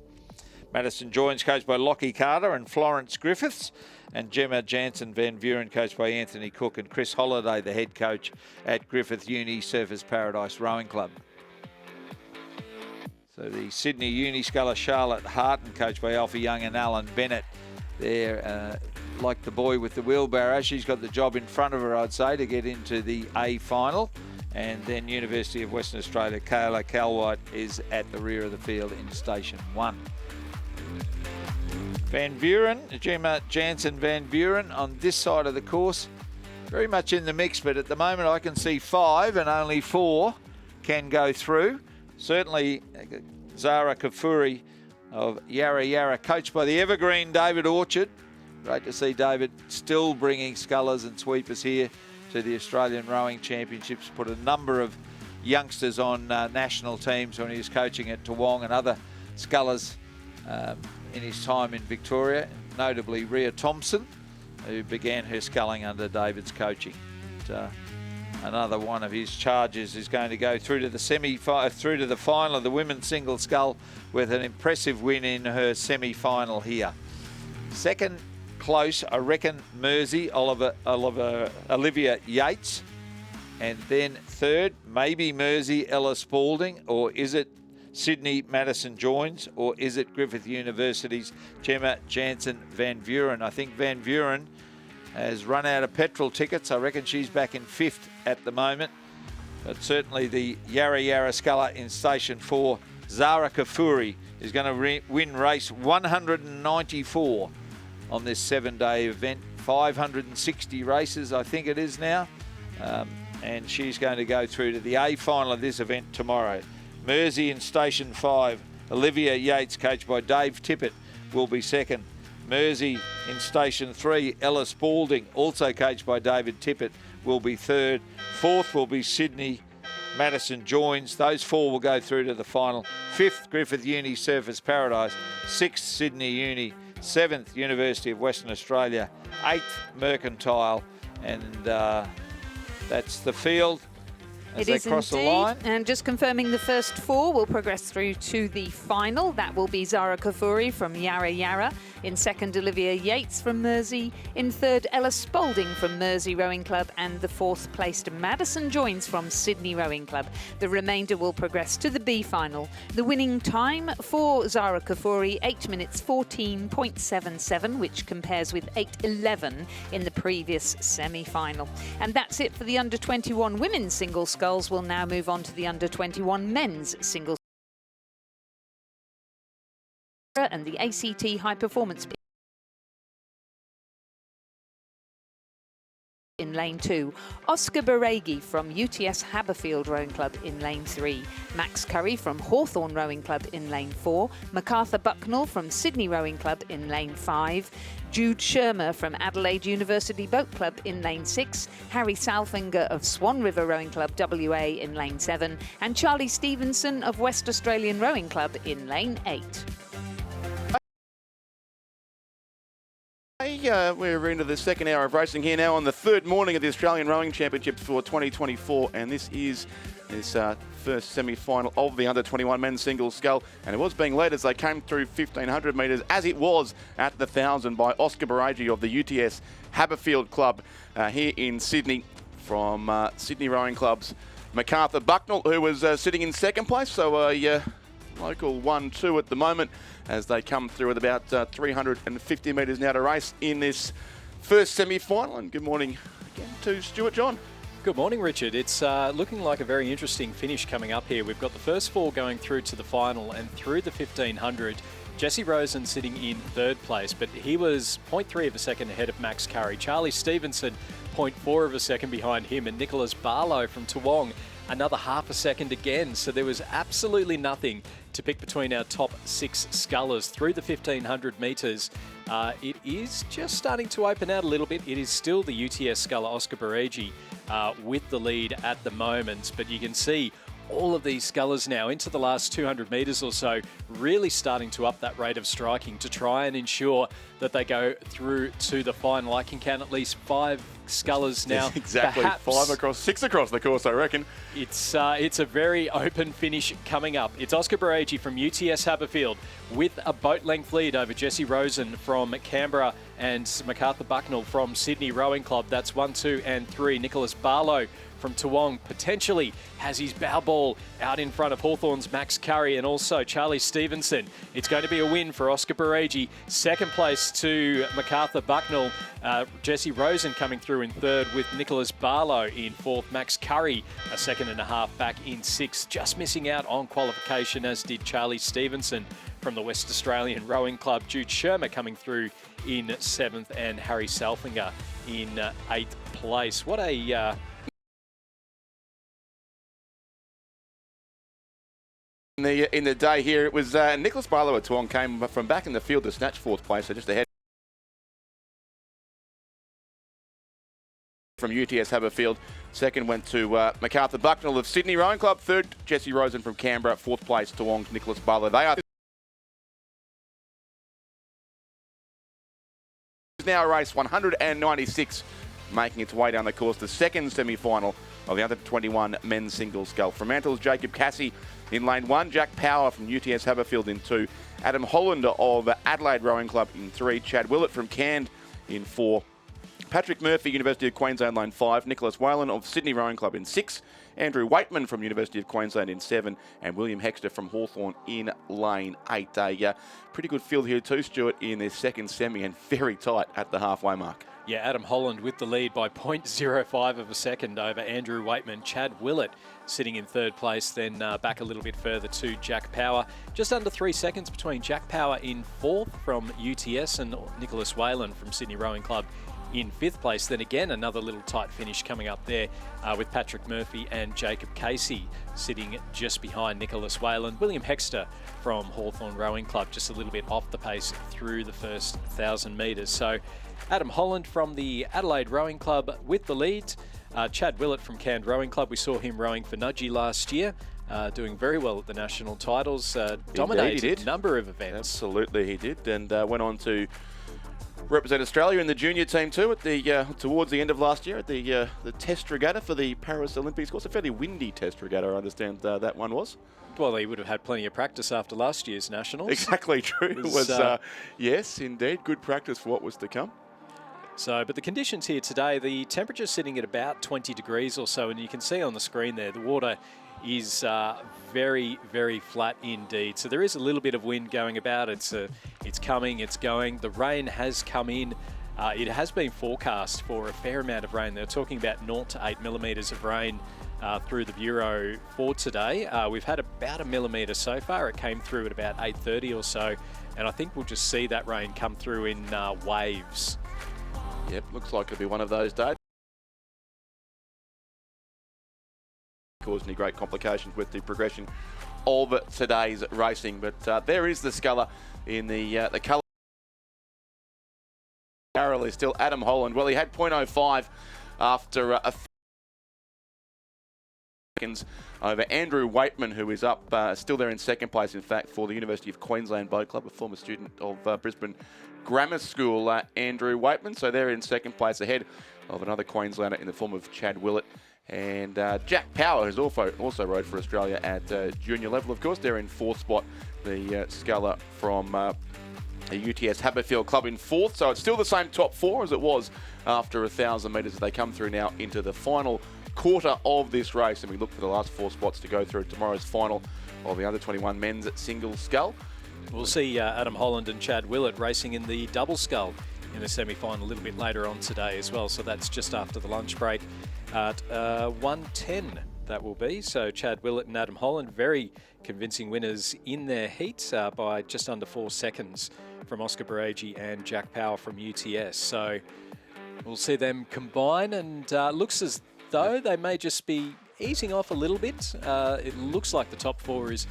Madison Joins, coached by Lockie Carter and Florence Griffiths, and Gemma Jansen Van Buren, coached by Anthony Cook, and Chris Holliday, the head coach at Griffith Uni Surfers Paradise Rowing Club. So the Sydney Uni sculler Charlotte Harton, coached by Alfie Young and Alan Bennett. They're like the boy with the wheelbarrow. She's got the job in front of her, I'd say, to get into the A final. And then University of Western Australia, Kayla Calwhite is at the rear of the field in Station 1. Van Buren, Gemma Jansen Van Buren on this side of the course, very much in the mix, but at the moment I can see 5 and only 4 can go through. Certainly Zara Kafuri of Yarra Yarra, coached by the evergreen David Orchard. Great to see David still bringing scullers and sweepers here to the Australian Rowing Championships. Put a number of youngsters on national teams when he was coaching at Toowong, and other scullers in his time in Victoria, notably Rhea Thompson, who began her sculling under David's coaching. Another one of his charges is going to go through to the through to the final of the women's single scull with an impressive win in her semi-final here. Second close, I reckon, Mersey, Olivia Yates. And then third, maybe Mersey, Ella Spalding, or is it Sydney Madison Joins, or is it Griffith University's Gemma Jansen Van Buren? I think Van Buren has run out of petrol tickets. I reckon she's back in 5th at the moment. But certainly the Yarra Yarra sculler in Station 4, Zara Kafuri, is going to win race 194 on this 7-day event. 560 races, I think it is now. And she's going to go through to the A final of this event tomorrow. Mersey in Station 5, Olivia Yates, coached by Dave Tippett, will be second. Mersey in Station 3, Ella Spalding, also coached by David Tippett, will be third. Fourth will be Sydney Madison Joins. Those 4 will go through to the final. 5th, Griffith Uni Surfers Paradise. 6th, Sydney Uni. 7th, University of Western Australia. 8th, Mercantile. And that's the field as they cross the line. And just confirming, the first 4 will progress through to the final. That will be Zara Kafuri from Yarra Yarra. In second, Olivia Yates from Mersey. In third, Ella Spalding from Mersey Rowing Club. And the 4th placed Madison Joins from Sydney Rowing Club. The remainder will progress to the B final. The winning time for Zara Kafuri, 8 minutes 14.77, which compares with 8:11 in the previous semi-final. And that's it for the under-21 women's single sculls. We'll now move on to the under-21 men's single and the ACT High Performance in lane 2, Oscar Baregi from UTS Haberfield Rowing Club in lane 3, Max Curry from Hawthorn Rowing Club in lane 4, MacArthur Bucknell from Sydney Rowing Club in lane 5, Jude Shermer from Adelaide University Boat Club in lane 6, Harry Salfinger of Swan River Rowing Club WA in lane 7, and Charlie Stevenson of West Australian Rowing Club in lane 8. We're into the second hour of racing here now on the third morning of the Australian Rowing Championships for 2024, and this is this first semi-final of the under-21 men's single scull, and it was being led as they came through 1,500 metres, as it was at the 1,000, by Oscar Baregi of the UTS Haberfield Club here in Sydney, from Sydney Rowing Club's MacArthur Bucknell, who was sitting in second place. So local 1-2 at the moment as they come through at about 350 metres now to race in this first semi-final. And good morning again to Stuart John. Good morning, Richard. It's looking like a very interesting finish coming up here. We've got the first four going through to the final and through the 1500. Jesse Rosen sitting in third place, but he was 0.3 of a second ahead of Max Curry. Charlie Stevenson, 0.4 of a second behind him, and Nicholas Barlow from Toowong, another half a second again. So there was absolutely nothing to pick between our top six scullers through the 1500 metres. It is just starting to open out a little bit. It is still the UTS sculler Oscar Baregi with the lead at the moment, but you can see all of these scullers now into the last 200 metres or so, really starting to up that rate of striking to try and ensure that they go through to the final. I can count at least 5 scullers now. Exactly, perhaps 6 across the course, I reckon. It's a very open finish coming up. It's Oscar Baregi from UTS Haberfield with a boat-length lead over Jesse Rosen from Canberra and MacArthur Bucknell from Sydney Rowing Club. That's 1, 2 and 3. Nicholas Barlow from Toowong potentially has his bow ball out in front of Hawthorn's Max Curry and also Charlie Stevenson. It's going to be a win for Oscar Baregi. Second place to MacArthur Bucknell. Jesse Rosen coming through in third with Nicholas Barlow in fourth. Max Curry a second and a half back in sixth. Just missing out on qualification, as did Charlie Stevenson from the West Australian Rowing Club. Jude Shermer coming through in seventh and Harry Salfinger in eighth place. What a... In the day here, it was Nicholas Barlow at Toowong came from back in the field to snatch fourth place, so just ahead from UTS Haberfield. Second went to MacArthur Bucknell of Sydney Rowing Club. Third, Jesse Rosen from Canberra. Fourth place, Toowong's Nicholas Barlow. They are now race 196, making its way down the course, the second semi-final of the under-21 men's singles scull. Fremantle's Jacob Cassie in lane 1, Jack Power from UTS Haberfield in 2, Adam Holland of Adelaide Rowing Club in 3, Chad Willett from Cairns in 4, Patrick Murphy, University of Queensland, lane 5, Nicholas Whalen of Sydney Rowing Club in 6, Andrew Waitman from University of Queensland in 7, and William Hexter from Hawthorn in lane 8. A pretty good field here too, Stuart, in their second semi, and very tight at the halfway mark. Yeah, Adam Holland with the lead by 0.05 of a second over Andrew Waitman. Chad Willett sitting in third place, then back a little bit further to Jack Power. Just under 3 seconds between Jack Power in fourth from UTS and Nicholas Whalen from Sydney Rowing Club in fifth place. Then again, another little tight finish coming up there with Patrick Murphy and Jacob Casey sitting just behind Nicholas Whalen. William Hexter from Hawthorn Rowing Club just a little bit off the pace through the first 1,000 metres. So Adam Holland from the Adelaide Rowing Club with the lead. Chad Willett from Cairns Rowing Club. We saw him rowing for Nudgee last year, doing very well at the national titles, dominated a number of events. Absolutely, he did, and went on to represent Australia in the junior team too at the towards the end of last year at the Test Regatta for the Paris Olympics. Of course, a fairly windy Test Regatta, I understand that one was. Well, he would have had plenty of practice after last year's nationals. Exactly true. It was yes, indeed, good practice for what was to come. So, but the conditions here today, the temperature's sitting at about 20 degrees or so, and you can see on the screen there, the water is very, very flat indeed. So there is a little bit of wind going about. It's coming, it's going. The rain has come in. It has been forecast for a fair amount of rain. They're talking about 0 to 8 millimetres of rain through the Bureau for today. We've had about 1 millimetre so far. It came through at about 8:30 or so, and I think we'll just see that rain come through in waves. Yep, looks like it'll be one of those days. Cause any great complications with the progression of today's racing, but there is the sculler in the colour. Barrel is still Adam Holland. Well, he had 0.05 after a seconds over Andrew Waitman, who is up still there in second place, in fact, for the University of Queensland Boat Club, a former student of Brisbane Grammar School, Andrew Waitman. So they're in second place ahead of another Queenslander in the form of Chad Willett. And Jack Power, who's also rode for Australia at junior level. Of course, they're in fourth spot, the sculler from the UTS Haberfield Club in fourth. So it's still the same top four as it was after 1,000 metres as they come through now into the final quarter of this race, and we look for the last 4 spots to go through tomorrow's final of the under-21 men's single scull. We'll see Adam Holland and Chad Willett racing in the double scull in the semi-final a little bit later on today as well. So that's just after the lunch break at 1:10 that will be. So Chad Willett and Adam Holland, very convincing winners in their heat by just under 4 seconds from Oscar Baregi and Jack Power from UTS. So we'll see them combine, and looks as though they may just be easing off a little bit. It looks like the top 4 is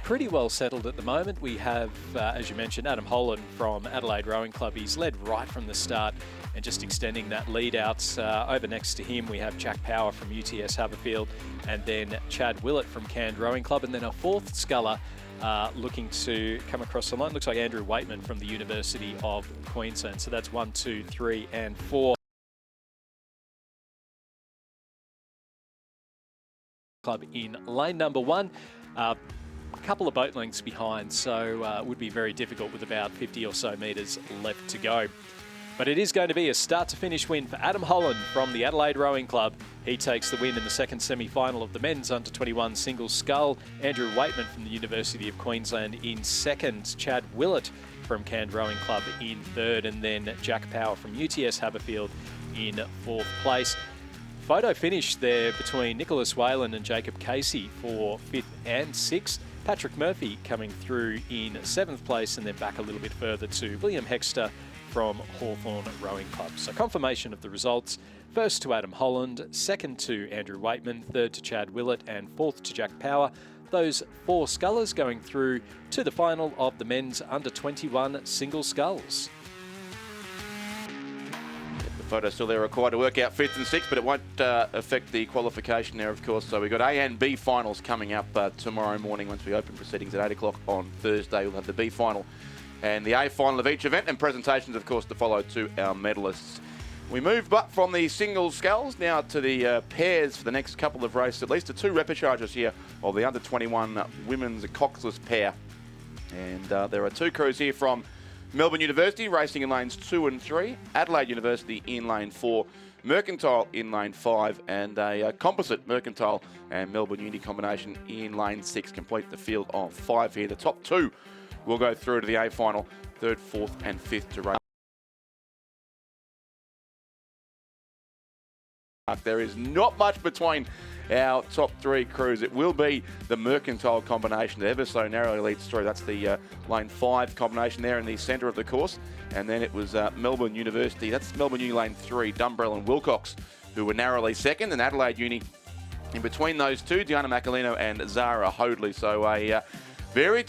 pretty well settled at the moment. We have, as you mentioned, Adam Holland from Adelaide Rowing Club. He's led right from the start and just extending that lead out. Over next to him, we have Jack Power from UTS Haberfield, and then Chad Willett from Cairns Rowing Club, and then a 4th sculler looking to come across the line. Looks like Andrew Waitman from the University of Queensland. So that's 1, 2, 3 and 4. Club in lane number 1. A couple of boat lengths behind, so it would be very difficult with about 50 or so metres left to go. But it is going to be a start-to-finish win for Adam Holland from the Adelaide Rowing Club. He takes the win in the second semi-final of the men's under-21 single scull. Andrew Waitman from the University of Queensland in second. Chad Willett from Cairns Rowing Club in third. And then Jack Power from UTS Haberfield in 4th place. Photo finish there between Nicholas Whalen and Jacob Casey for 5th and 6th. Patrick Murphy coming through in 7th place, and then back a little bit further to William Hexter from Hawthorn Rowing Club. So confirmation of the results. First to Adam Holland, second to Andrew Waitman, third to Chad Willett, and 4th to Jack Power. Those 4 scullers going through to the final of the men's under-21 single sculls. Photos still there, required to work out 5th and 6th, but it won't affect the qualification there, of course. So we've got A and B finals coming up tomorrow morning once we open proceedings at 8 o'clock on Thursday. We'll have the B final and the A final of each event, and presentations, of course, to follow to our medalists. We move but from the single sculls now to the pairs for the next couple of races, at least the 2 repechauges here of the under-21 women's coxless pair. And there are 2 crews here from Melbourne University racing in lanes 2 and 3, Adelaide University in lane 4, Mercantile in lane 5, and a composite Mercantile and Melbourne Uni combination in lane 6 complete the field of 5 here. The top 2 will go through to the A final, 3rd, 4th and 5th to race. There is not much between our top 3 crews. It will be the Mercantile combination that ever so narrowly leads through. That's the lane 5 combination there in the centre of the course. And then it was Melbourne University. That's Melbourne Uni lane 3, Dumbrell and Wilcox, who were narrowly second. And Adelaide Uni in between those 2, Diana Macalino and Zara Hoadley. So a very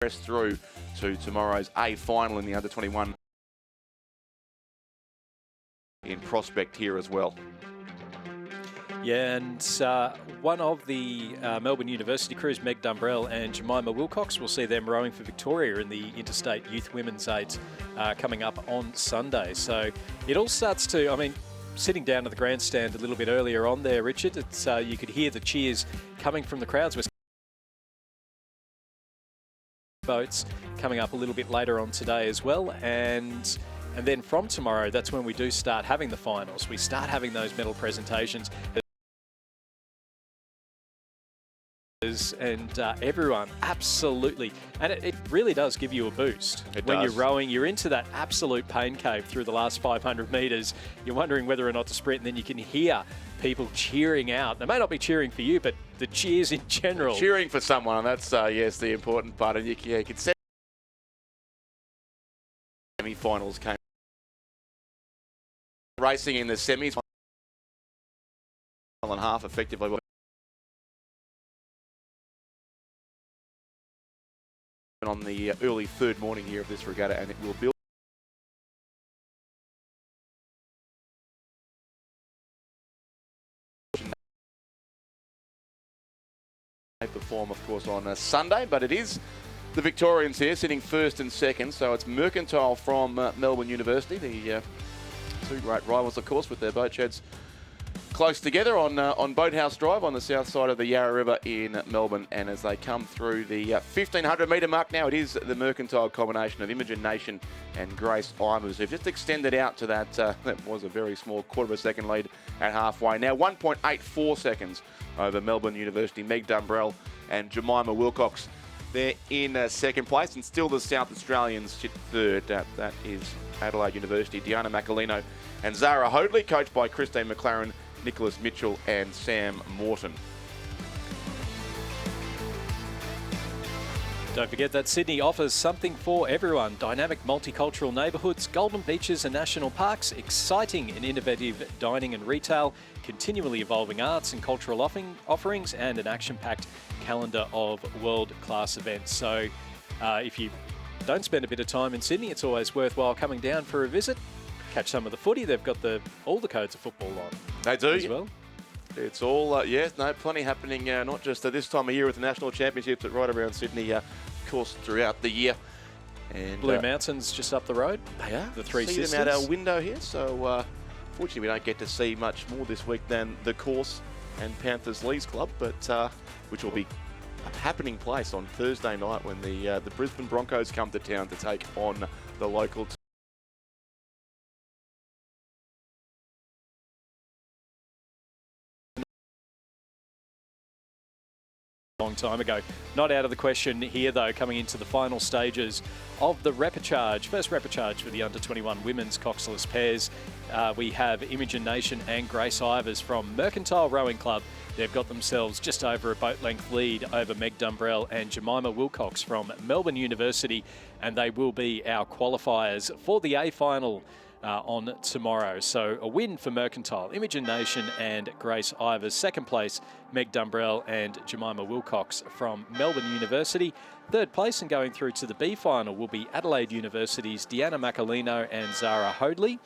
through to tomorrow's A final in the under-21 in prospect here as well. Yeah, and one of the Melbourne University crews, Meg Dumbrell and Jemima Wilcox, we'll see them rowing for Victoria in the Interstate Youth Women's 8 coming up on Sunday. So it all starts to, I mean, sitting down at the grandstand a little bit earlier on there, Richard, it's you could hear the cheers coming from the crowds. We're boats coming up a little bit later on today as well, and then from tomorrow, that's when we do start having the finals. We start having those medal presentations. And everyone, absolutely. And it really does give you a boost. When you're rowing, you're into that absolute pain cave through the last 500 metres. You're wondering whether or not to sprint, and then you can hear people cheering out. They may not be cheering for you, but the cheers in general. Cheering for someone, and that's, yes, the important part. And you can see semi-finals came. Racing in the semis, and half effectively. On the early 3rd morning here of this regatta, and it will build. They perform, of course, on a Sunday, but it is the Victorians here sitting 1st and 2nd. So it's Mercantile from Melbourne University, the 2 great rivals, of course, with their boat sheds close together on Boathouse Drive on the south side of the Yarra River in Melbourne. And as they come through the 1,500 metre mark now, it is the Mercantile combination of Imogen Nation and Grace Ivers who've just extended out to that. That was a very small quarter of a second lead at halfway. Now 1.84 seconds over Melbourne University. Meg Dumbrell and Jemima Wilcox. They're in second place, and still the South Australians sit third. That is Adelaide University, Diana Macalino and Zara Hoadley, coached by Christine McLaren, Nicholas Mitchell and Sam Morton. Don't forget that Sydney offers something for everyone. Dynamic multicultural neighbourhoods, golden beaches and national parks, exciting and innovative dining and retail, continually evolving arts and cultural offerings, and an action-packed calendar of world-class events. So if you don't spend a bit of time in Sydney, it's always worthwhile coming down for a visit. Catch some of the footy. They've got all the codes of football on. They do as well. It's all, plenty happening, not just this time of year with the National Championships, but right around Sydney, of course, throughout the year. And Blue Mountains just up the road. They are. The Three See Sisters. them out our window here, so fortunately we don't get to see much more this week than the course and Panthers Lees Club, but which will be a happening place on Thursday night when the Brisbane Broncos come to town to take on the local team. Long time ago. Not out of the question here, though, coming into the final stages of the repechage. First repechage for the under-21 women's coxless pairs. We have Imogen Nation and Grace Ivers from Mercantile Rowing Club. They've got themselves just over a boat length lead over Meg Dumbrell and Jemima Wilcox from Melbourne University, and they will be our qualifiers for the A final on tomorrow. So a win for Mercantile, Imogen Nation and Grace Ivers. Second place, Meg Dumbrell and Jemima Wilcox from Melbourne University. Third place and going through to the B final will be Adelaide University's Diana Macalino and Zara Hoadley.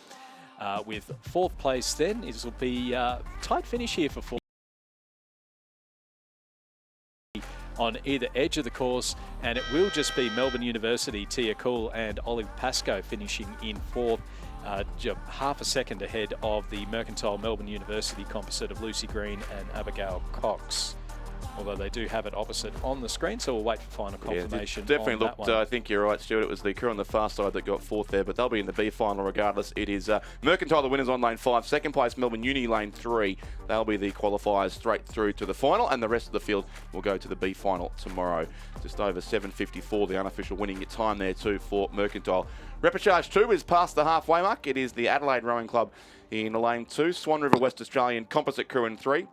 With fourth place then, this will be a tight finish here for fourth. On either edge of the course, and it will just be Melbourne University, Tia Cool and Olive Pascoe finishing in fourth, half a second ahead of the Mercantile Melbourne University composite of Lucy Green and Abigail Cox. Although they do have it opposite on the screen, so we'll wait for final confirmation. Yeah, definitely on looked, that one. I think you're right, Stuart. It was the crew on the far side that got fourth there, but they'll be in the B final regardless. It is Mercantile, the winners on lane 5. Second place, Melbourne Uni, lane 3. They'll be the qualifiers straight through to the final, and the rest of the field will go to the B final tomorrow. Just over 7:54, the unofficial winning time there too for Mercantile. Repechage 2 is past the halfway mark. It is the Adelaide Rowing Club in lane 2, Swan River West Australian Composite Crew in 3.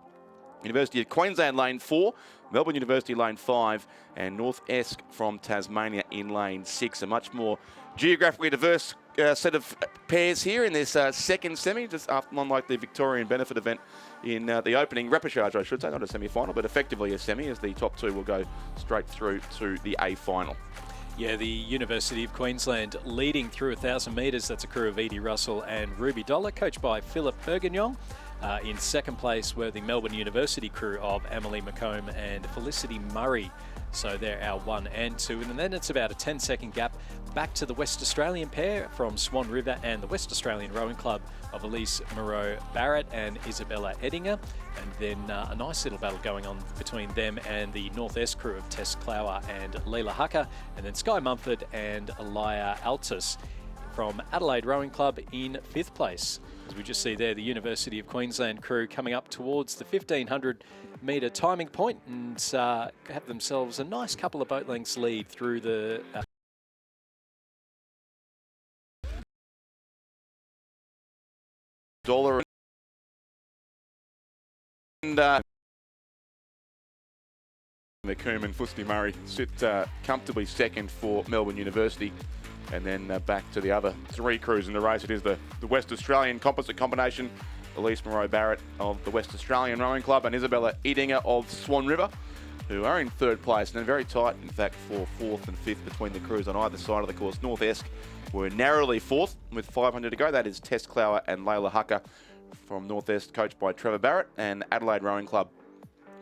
University of Queensland lane 4, Melbourne University lane 5, and North Esk from Tasmania in lane 6. A much more geographically diverse set of pairs here in this second semi, just unlike the Victorian Benefit event in the opening repechage, I should say, not a semi-final, but effectively a semi, as the top two will go straight through to the A final. Yeah, the University of Queensland leading through 1,000 metres. That's a crew of Edie Russell and Ruby Dollar, coached by Philip Bergignon. In second place were the Melbourne University crew of Emily McComb and Felicity Murray. So they're our 1 and 2. And then it's about a 10-second gap back to the West Australian pair from Swan River and the West Australian Rowing Club of Elise Moreau-Barrett and Isabella Edinger. And then a nice little battle going on between them and the North Esk crew of Tess Clower and Leila Hucker. And then Sky Mumford and Alaya Altus from Adelaide Rowing Club in 5th place. As we just see there, the University of Queensland crew coming up towards the 1,500 metre timing point and have themselves a nice couple of boat lengths lead through the Dollar and McComb and Felicity Murray sit comfortably second for Melbourne University. And then back to the other three crews in the race. It is the West Australian composite combination, Elise Moreau-Barrett of the West Australian Rowing Club and Isabella Edinger of Swan River, who are in third place. And then very tight, in fact, for fourth and fifth between the crews on either side of the course. North Esk were narrowly fourth with 500 to go. That is Tess Clower and Leila Hucker from North Esk, coached by Trevor Barrett. And Adelaide Rowing Club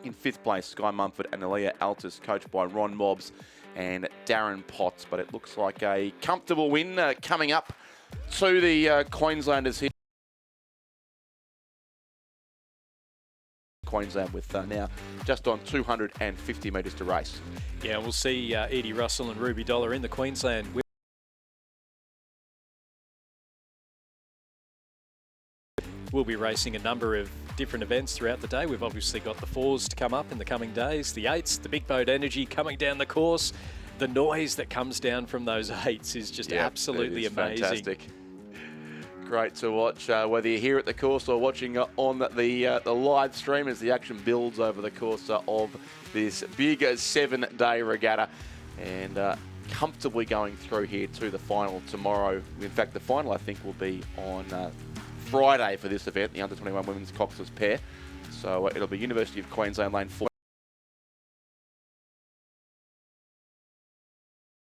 in 5th place, Sky Mumford and Aliyah Altus, coached by Ron Mobbs and Darren Potts. But it looks like a comfortable win coming up to the Queenslanders here. Queensland with now just on 250 metres to race. Yeah, we'll see Edie Russell and Ruby Dollar in the Queensland. We'll be racing a number of different events throughout the day. We've obviously got the 4s to come up in the coming days, the 8s, the Big Boat Energy coming down the course. The noise that comes down from those 8s is just absolutely amazing. Fantastic. Great to watch, whether you're here at the course or watching on the live stream as the action builds over the course of this big 7-day regatta. And comfortably going through here to the final tomorrow. In fact, the final, I think, will be on Friday for this event, the Under-21 Women's Coxless Pair. So it'll be University of Queensland Lane 4.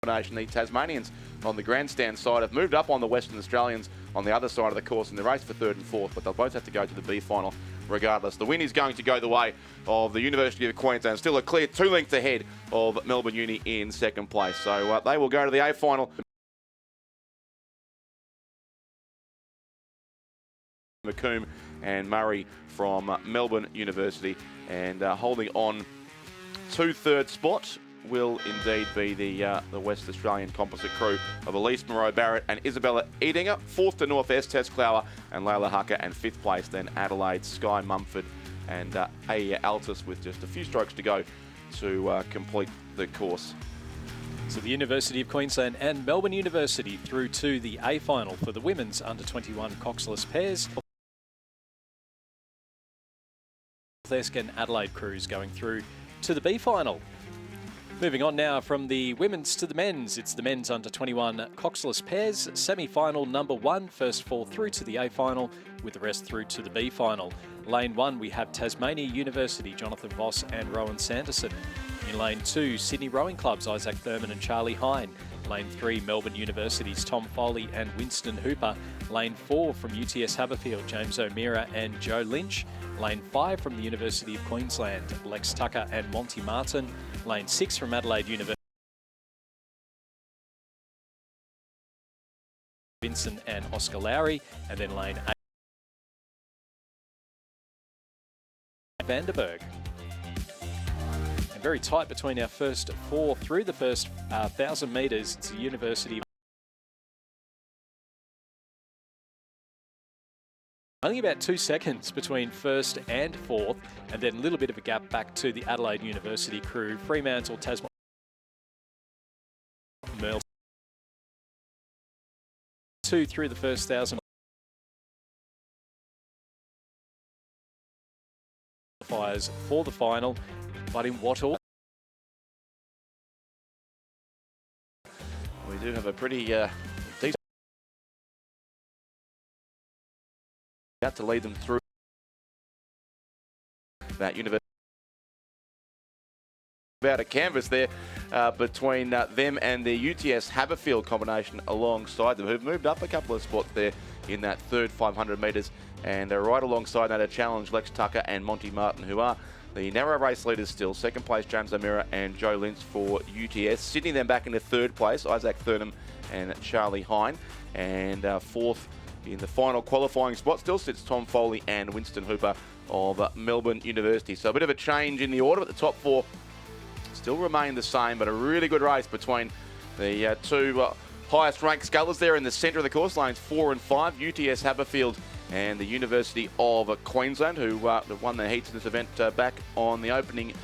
The Tasmanians on the grandstand side have moved up on the Western Australians on the other side of the course in the race for 3rd and 4th, but they'll both have to go to the B final regardless. The win is going to go the way of the University of Queensland, still a clear 2 lengths ahead of Melbourne Uni in 2nd place. So they will go to the A final. McComb and Murray from Melbourne University, and holding on to 3rd spot will indeed be the West Australian composite crew of Elise Moreau-Barrett and Isabella Edinger. 4th to North S, Tess Clower and Layla Hucker, and 5th place then Adelaide, Sky Mumford and Aya Altus, with just a few strokes to go to complete the course. So the University of Queensland and Melbourne University through to the A final for the women's under-21 coxless pairs. And Adelaide crews going through to the B final. Moving on now from the women's to the men's. It's the men's under-21 coxless pairs. Semi-final number 1, first 4 through to the A final, with the rest through to the B final. Lane 1, we have Tasmania University, Jonathan Voss and Rowan Sanderson. In lane 2, Sydney Rowing Club's Isaac Thurman and Charlie Hine. Lane 3, Melbourne University's Tom Foley and Winston Hooper. Lane 4 from UTS Haberfield, James O'Meara and Joe Lynch. Lane 5 from the University of Queensland, Lex Tucker and Monty Martin. Lane 6 from Adelaide University, Vincent and Oscar Lowry. And then lane 8, Vanderberg. And very tight between our first 4 through the first 1,000 metres. It's the University of only about 2 seconds between 1st and 4th, and then a little bit of a gap back to the Adelaide University crew. Fremantle, Tasmania, Merle. 2 through the first 1,000 qualifiers for the final, but in what order? We do have a pretty decent out to lead them through that university. About a canvas there between them and the UTS Haberfield combination alongside them, who've moved up a couple of spots there in that 3rd 500 metres, and right alongside that a challenge Lex Tucker and Monty Martin, who are the narrow race leaders still. 2nd place James O'Meara and Joe Lynch for UTS. Sydney then back into 3rd place, Isaac Thurnham and Charlie Hine, and 4th in the final qualifying spot still sits Tom Foley and Winston Hooper of Melbourne University. So a bit of a change in the order, but the top 4 still remain the same, but a really good race between the 2 highest ranked scullers there in the centre of the course, lanes 4 and 5, UTS Haberfield and the University of Queensland, who won their heats in this event back on the opening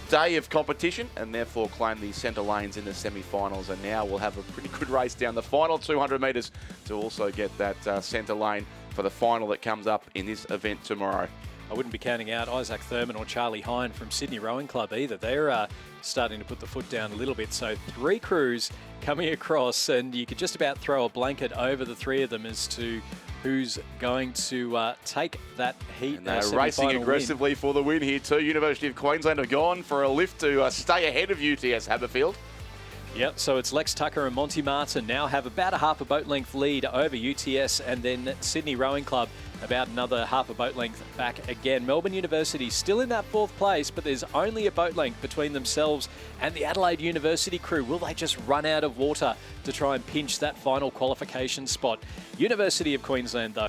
day of competition, and therefore claim the centre lanes in the semi-finals, and now we'll have a pretty good race down the final 200 metres to also get that centre lane for the final that comes up in this event tomorrow. I wouldn't be counting out Isaac Thurman or Charlie Hine from Sydney Rowing Club either. They're starting to put the foot down a little bit. So 3 crews coming across, and you could just about throw a blanket over the 3 of them as to who's going to take that heat. And they're racing aggressively for the win here too. University of Queensland have gone for a lift to stay ahead of UTS Haberfield. Yep, so it's Lex Tucker and Monty Martin now have about a half a boat length lead over UTS, and then Sydney Rowing Club about another half a boat length back again. Melbourne University still in that 4th place, but there's only a boat length between themselves and the Adelaide University crew. Will they just run out of water to try and pinch that final qualification spot? University of Queensland, though,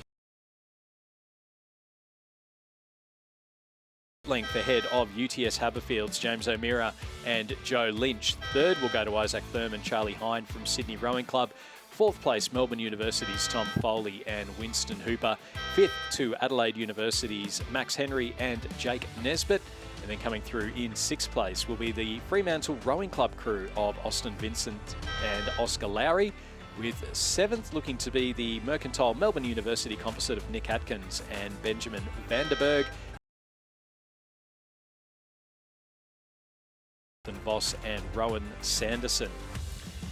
length ahead of UTS Haberfield's James O'Meara and Joe Lynch. Third will go to Isaac Thurman, Charlie Hine from Sydney Rowing Club. Fourth place, Melbourne University's Tom Foley and Winston Hooper. Fifth to Adelaide University's Max Henry and Jake Nesbitt. And then coming through in sixth place will be the Fremantle Rowing Club crew of Austin Vincent and Oscar Lowry, with seventh looking to be the Mercantile Melbourne University composite of Nick Atkins and Benjamin Vanderberg. Voss and Rowan Sanderson.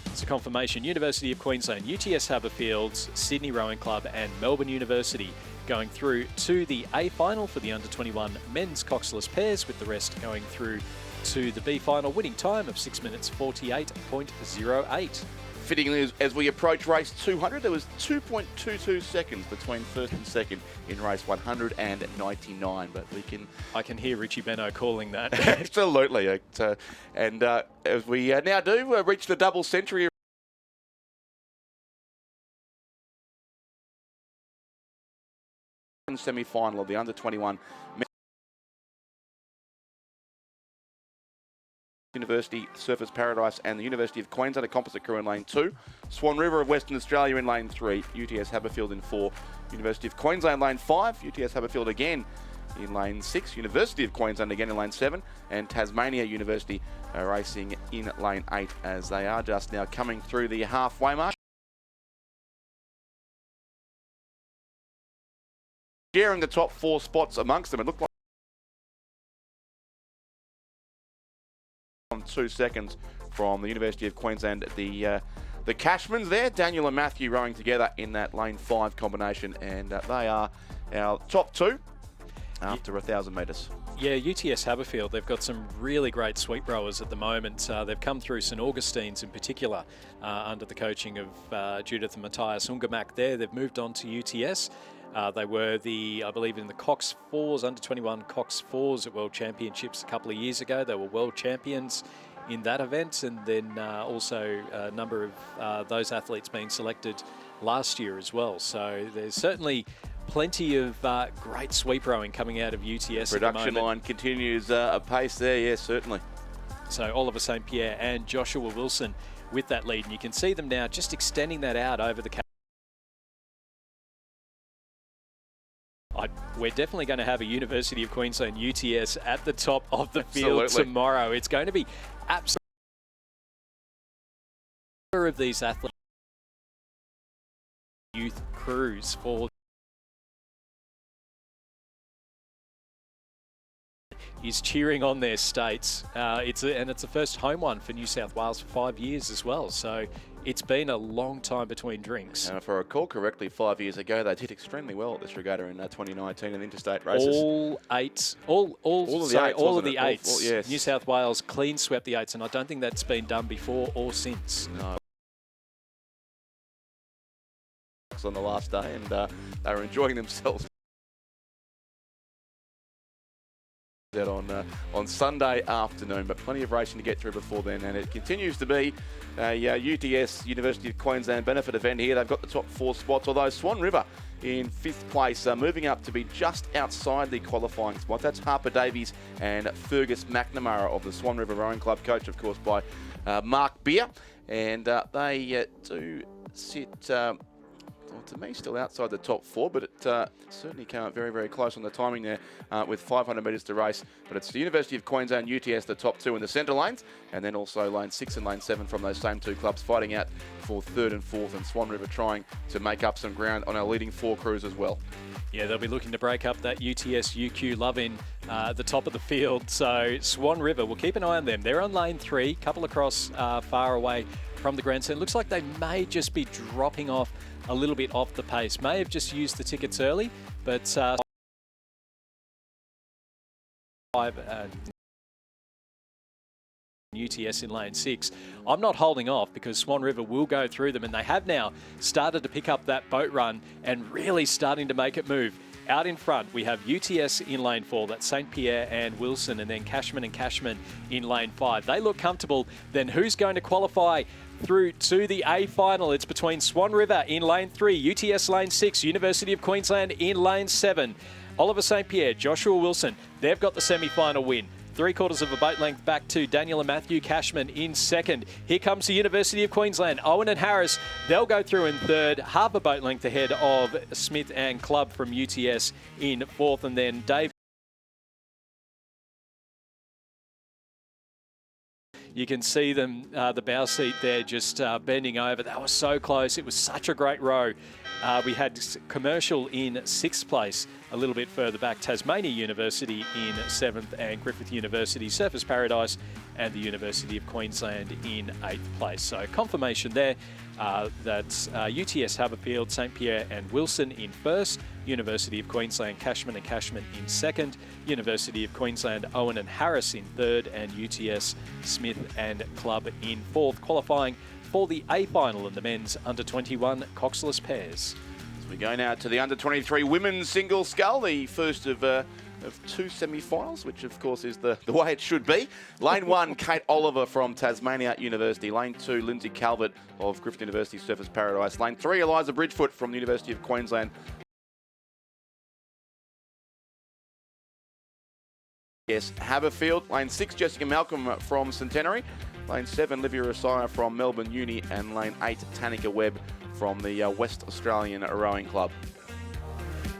It's a confirmation: University of Queensland, UTS Haberfields, Sydney Rowing Club and Melbourne University going through to the A final for the under-21 men's coxless pairs, with the rest going through to the B final, winning time of 6 minutes 48.08. Fittingly, as we approach race 200, there was 2.22 seconds between first and second in race 199. But I can hear Richie Benno calling that. Absolutely. As we now do reach the double century semi-final of the under-21 University Surfers Paradise and the University of Queensland, a composite crew in lane 2. Swan River of Western Australia in lane 3. UTS Haberfield in 4. University of Queensland lane 5. UTS Haberfield again in lane 6. University of Queensland again in lane 7. And Tasmania University racing in lane 8 as they are just now coming through the halfway mark. Sharing the top 4 spots amongst them, it looked like 2 seconds from the University of Queensland. The Cashmans there, Daniel and Matthew rowing together in that lane 5 combination, and they are our top 2 after 1,000 metres. Yeah, UTS Haberfield, they've got some really great sweep rowers at the moment. They've come through St Augustine's in particular under the coaching of Judith and Matthias Ungermack there. They've moved on to UTS. They were I believe in the Cox 4s, under-21 Cox 4s at World Championships a couple of years ago. They were world champions in that event, and then also a number of those athletes being selected last year as well. So there's certainly plenty of great sweep rowing coming out of UTS. Production line continues apace there, yes, certainly. So Oliver St Pierre and Joshua Wilson with that lead, and you can see them now just extending that out over the we're definitely going to have a University of Queensland UTS at the top of the field tomorrow. It's going to be absolutely of these athletes, youth crews for is cheering on their states. It's a first home one for New South Wales for 5 years as well. So it's been a long time between drinks. And if I recall correctly, 5 years ago, they did extremely well at this regatta in 2019 in interstate races. All of the eights. Yes. New South Wales clean swept the eights, and I don't think that's been done before or since. No. On the last day, and they were enjoying themselves on Sunday afternoon, but plenty of racing to get through before then, and it continues to be a UTS University of Queensland benefit event here. They've got the top 4 spots, although Swan River in 5th place, moving up to be just outside the qualifying spot. That's Harper Davies and Fergus McNamara of the Swan River Rowing Club, coached of course by Mark Beer, and they do sit to me still outside the top 4, but it certainly came up very, very close on the timing there with 500 metres to race. But it's the University of Queensland, UTS, the top 2 in the centre lanes, and then also lane 6 and lane 7 from those same 2 clubs fighting out for 3rd and 4th, and Swan River trying to make up some ground on our leading 4 crews as well. Yeah, they'll be looking to break up that UTS UQ love in at the top of the field. So Swan River, we'll keep an eye on them. They're on lane 3, couple across far away from the grandstand. It looks like they may just be dropping off a little bit off the pace. May have just used the tickets early, but UTS in lane 6. I'm not holding off because Swan River will go through them, and they have now started to pick up that boat run and really starting to make it move. Out in front, we have UTS in lane 4. That's St Pierre and Wilson, and then Cashman and Cashman in lane 5. They look comfortable. Then who's going to qualify through to the A final? It's between Swan River in lane 3, UTS lane 6, University of Queensland in lane 7. Oliver St. Pierre, Joshua Wilson, they've got the semi-final win. 3/4 of a boat length back to Daniel and Matthew Cashman in second. Here comes the University of Queensland. Owen and Harris, they'll go through in third. Half a boat length ahead of Smith and Clubb from UTS in fourth. And then Dave. You can see them, the bow seat there, just bending over. That was so close. It was such a great row. We had Commercial in sixth place, a little bit further back. Tasmania University in seventh, and Griffith University, Surfers Paradise, and the University of Queensland in eighth place. So confirmation there that UTS Haberfield, St. Pierre and Wilson in first, University of Queensland, Cashman and Cashman in second, University of Queensland, Owen and Harris in third, and UTS Smith and Clubb in fourth, qualifying for the A final in the men's under-21 coxless pairs. As we go now to the under-23 women's single scull, the first of two semi-finals, which of course is the way it should be. Lane 1, Kate Oliver from Tasmania University. Lane 2, Lindsay Calvert of Griffith University Surfers Paradise. Lane 3, Eliza Bridgefoot from the University of Queensland. Yes, Haberfield. Lane 6, Jessica Malcolm from Centenary. Lane 7, Livia Rosaya from Melbourne Uni. And Lane 8, Tanika Webb from the West Australian Rowing Club.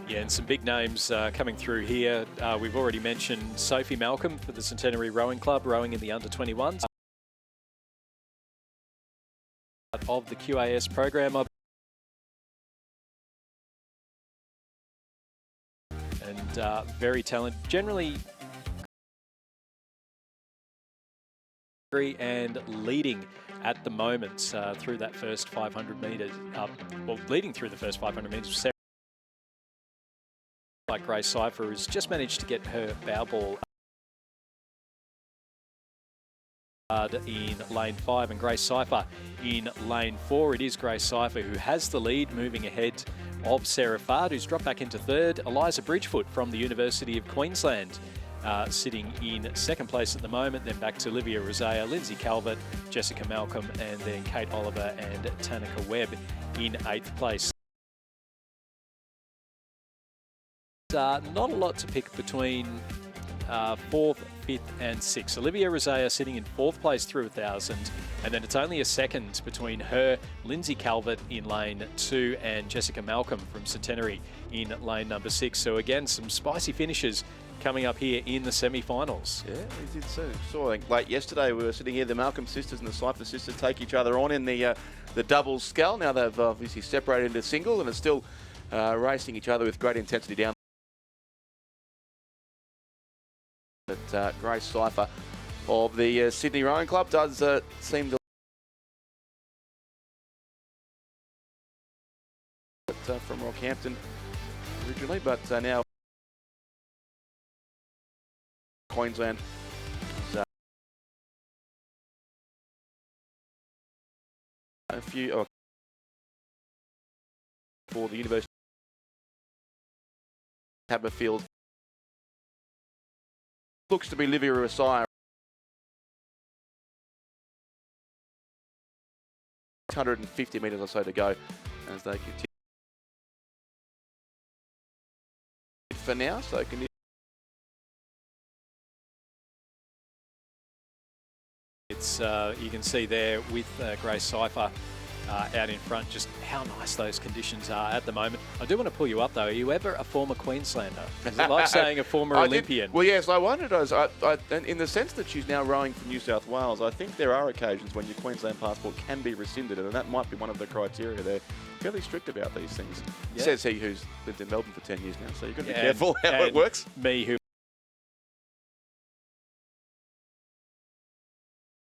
Yeah, and some big names coming through here. We've already mentioned Sophie Malcolm for the Centenary Rowing Club, rowing in the under-21s. Of the QAS program. And very talented. Generally, and leading at the moment through that first 500 metres. Leading through the first 500 metres. Like Grace Cypher has just managed to get her bow ball in lane 5, and Grace Cypher in lane 4. It is Grace Cypher who has the lead, moving ahead of Sarah Fard, who's dropped back into third. Eliza Bridgefoot from the University of Queensland sitting in second place at the moment. Then back to Livia Rosaya, Lindsay Calvert, Jessica Malcolm, and then Kate Oliver and Tanika Webb in 8th place. Not a lot to pick between 4th, 5th and 6th. Olivia Rosaya sitting in 4th place through 1,000, and then it's only a second between her, Lindsay Calvert in lane 2, and Jessica Malcolm from Centenary in lane number 6. So again, some spicy finishes coming up here in the semi-finals. Yeah, we did so. I think late yesterday we were sitting here, the Malcolm sisters and the Cypher sisters take each other on in the doubles scull. Now they've obviously separated into single, and it's still racing each other with great intensity down. But Grace Cypher of the Sydney Rowing Club does seem to from Rockhampton originally, but now Queensland is a few for the University of Haberfield. Looks to be Livia Rosaya. 650 metres or so to go as they continue. For now, so can you it's you can see there with Grace Cypher out in front just how nice those conditions are at the moment. I do want to pull you up though. Are you ever a former Queenslander? Is it like saying a former Olympian? Well, yes, I wondered. And in the sense that she's now rowing for New South Wales, I think there are occasions when your Queensland passport can be rescinded, and that might be one of the criteria. They're fairly strict about these things. Yeah. Says he who's lived in Melbourne for 10 years now, so you've got to be careful how it works. Me who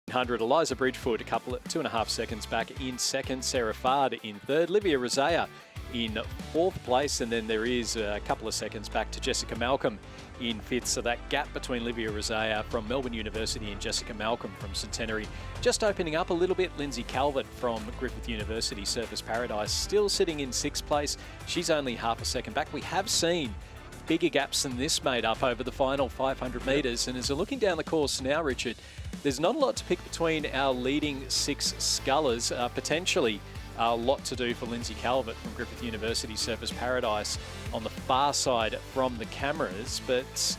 100. Eliza Bridgefoot, 2.5 seconds back in second. Sarah Fard in third. Livia Rosaya in 4th place. And then there is a couple of seconds back to Jessica Malcolm in 5th. So that gap between Livia Rosaya from Melbourne University and Jessica Malcolm from Centenary just opening up a little bit. Lindsay Calvert from Griffith University Surfers Paradise still sitting in 6th place. She's only half a second back. We have seen bigger gaps than this made up over the final 500 metres. And as we're looking down the course now, Richard, there's not a lot to pick between our leading 6 scullers. Potentially, A lot to do for Lindsay Calvert from Griffith University Surfers Paradise on the far side from the cameras, but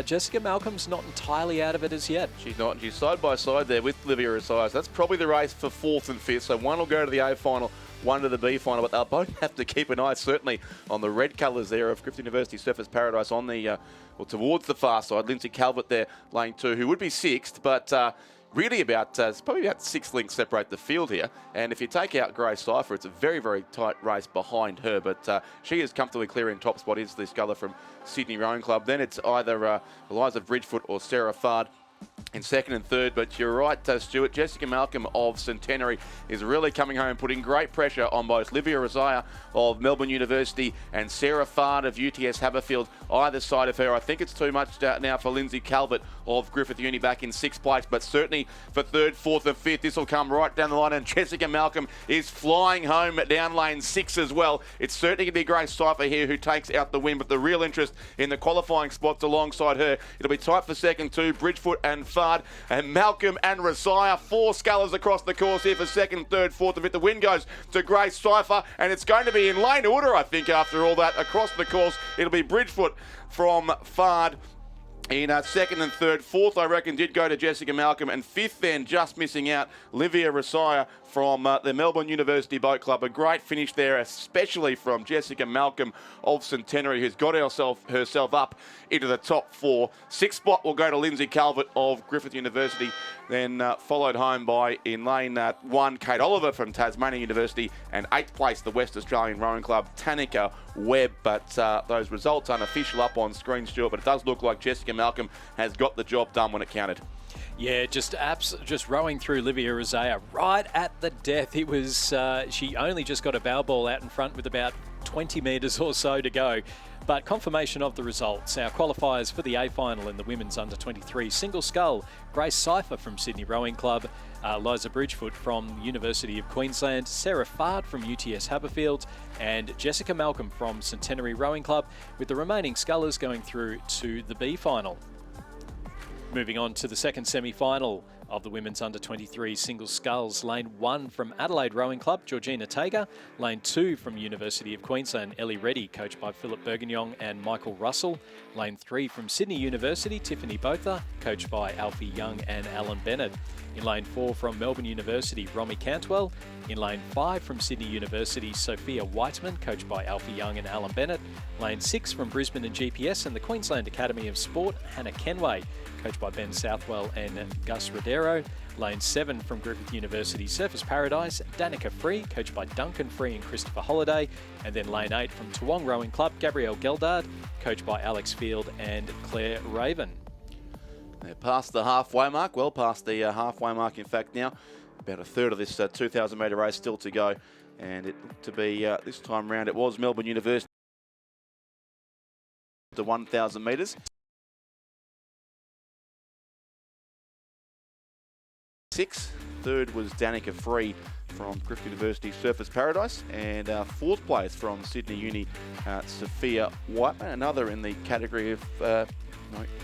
Jessica Malcolm's not entirely out of it as yet. She's not. She's side by side there with Livia Resias. That's probably the race for 4th and 5th. So one will go to the A final, one to the B final, but they'll both have to keep an eye certainly on the red colours there of Griffith University Surfers Paradise on the, towards the far side. Lindsay Calvert there, lane 2, who would be 6th, but really it's probably about 6 lengths separate the field here. And if you take out Grace Cypher, it's a very, very tight race behind her, but she is comfortably clearing top spot. Is the sculler from Sydney Rowing Club. Then it's either Eliza Bridgefoot or Sarah Fard in 2nd and 3rd, but you're right, Stuart. Jessica Malcolm of Centenary is really coming home, putting great pressure on both Livia Resias of Melbourne University and Sarah Fard of UTS Haberfield, either side of her. I think it's too much now for Lindsay Calvert of Griffith Uni back in 6th place, but certainly for 3rd, 4th and 5th, this will come right down the line, and Jessica Malcolm is flying home down lane 6 as well. It's certainly going to be Grace Cypher here who takes out the win, but the real interest in the qualifying spots alongside her, it'll be tight for 2nd, 2, Bridgefoot and Fard, and Malcolm and Resias. 4 scullers across the course here for 2nd, 3rd, 4th and 5th. The win goes to Grace Cypher, and it's going to be in lane order, I think, after all that. Across the course, it'll be Bridgefoot from Fard in 2nd and 3rd. 4th, I reckon, did go to Jessica Malcolm, and 5th then, just missing out, Livia Resias from the Melbourne University Boat Club. A great finish there, especially from Jessica Malcolm of Centenary, who's got herself up into the top 4. 6th spot will go to Lindsay Calvert of Griffith University, then followed home by, in lane 1, Kate Oliver from Tasmania University, and 8th place, the West Australian Rowing Club, Tanika Webb. But those results aren't official up on screen, Stuart, but it does look like Jessica Malcolm has got the job done when it counted. Yeah, just rowing through Livia Resias right at the death. It was she only just got a bow ball out in front with about 20 metres or so to go. But confirmation of the results. Our qualifiers for the A final in the women's under-23 single scull: Grace Cypher from Sydney Rowing Club, Liza Bridgefoot from University of Queensland, Sarah Fard from UTS Haberfield, and Jessica Malcolm from Centenary Rowing Club, with the remaining scullers going through to the B final. Moving on to the second semi-final of the women's under-23 single sculls. Lane 1 from Adelaide Rowing Club, Georgina Tager. Lane 2 from University of Queensland, Ellie Reddy, coached by Philip Bergignon and Michael Russell. Lane 3 from Sydney University, Tiffany Botha, coached by Alfie Young and Alan Bennett. In lane 4 from Melbourne University, Romy Cantwell. In lane 5 from Sydney University, Sophia Whiteman, coached by Alfie Young and Alan Bennett. Lane 6 from Brisbane and GPS and the Queensland Academy of Sport, Hannah Kenway, coached by Ben Southwell and Gus Rodero. Lane 7 from Griffith University Surfers Paradise, Danica Free, coached by Duncan Free and Christopher Holliday. And then lane 8 from Toowong Rowing Club, Gabrielle Geldard, coached by Alex Field and Claire Raven. They're past the halfway mark, well past the halfway mark in fact now. About a third of this 2,000 metre race still to go. And it looked to be, this time round, it was Melbourne University to 1,000 metres. 6th, 3rd was Danica Free from Griffith University Surfers Paradise, and 4th place from Sydney Uni, Sophia Whiteman, another in the category of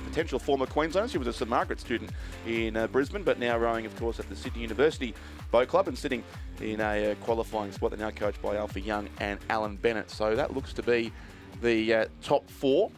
potential former Queenslander. She was a St Margaret student in Brisbane, but now rowing, of course, at the Sydney University Boat Club and sitting in a qualifying spot. They're now coached by Alfie Young and Alan Bennett. So that looks to be the top 4.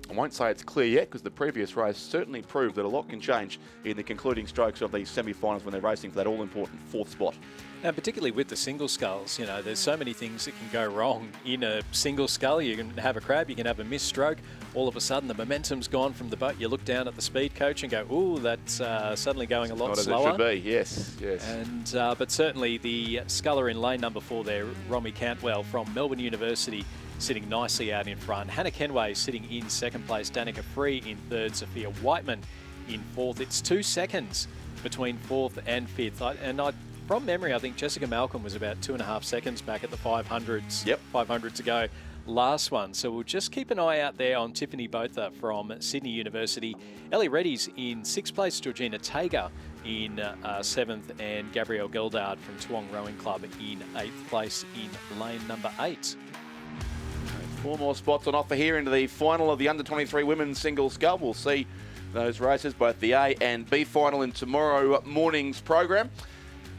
I won't say it's clear yet because the previous race certainly proved that a lot can change in the concluding strokes of these semi-finals when they're racing for that all-important 4th spot. And particularly with the single sculls, you know, there's so many things that can go wrong in a single scull. You can have a crab, you can have a missed stroke. All of a sudden, the momentum's gone from the boat. You look down at the speed coach and go, ooh, that's suddenly going a lot slower. Not as it should be, yes, yes. And, but certainly the sculler in lane number 4 there, Romy Cantwell from Melbourne University, sitting nicely out in front. Hannah Kenway sitting in 2nd place. Danica Free in 3rd. Sophia Whiteman in 4th. It's 2 seconds between 4th and 5th. From memory, I think Jessica Malcolm was about 2.5 seconds back at the 500s. Yep. 500 to go last one. So we'll just keep an eye out there on Tiffany Botha from Sydney University. Ellie Reddy's in 6th place. Georgina Tager in 7th. And Gabrielle Geldard from Toowong Rowing Club in 8th place in lane number 8. 4 more spots on offer here into the final of the under-23 women's single scull. We'll see those races, both the A and B final, in tomorrow morning's program.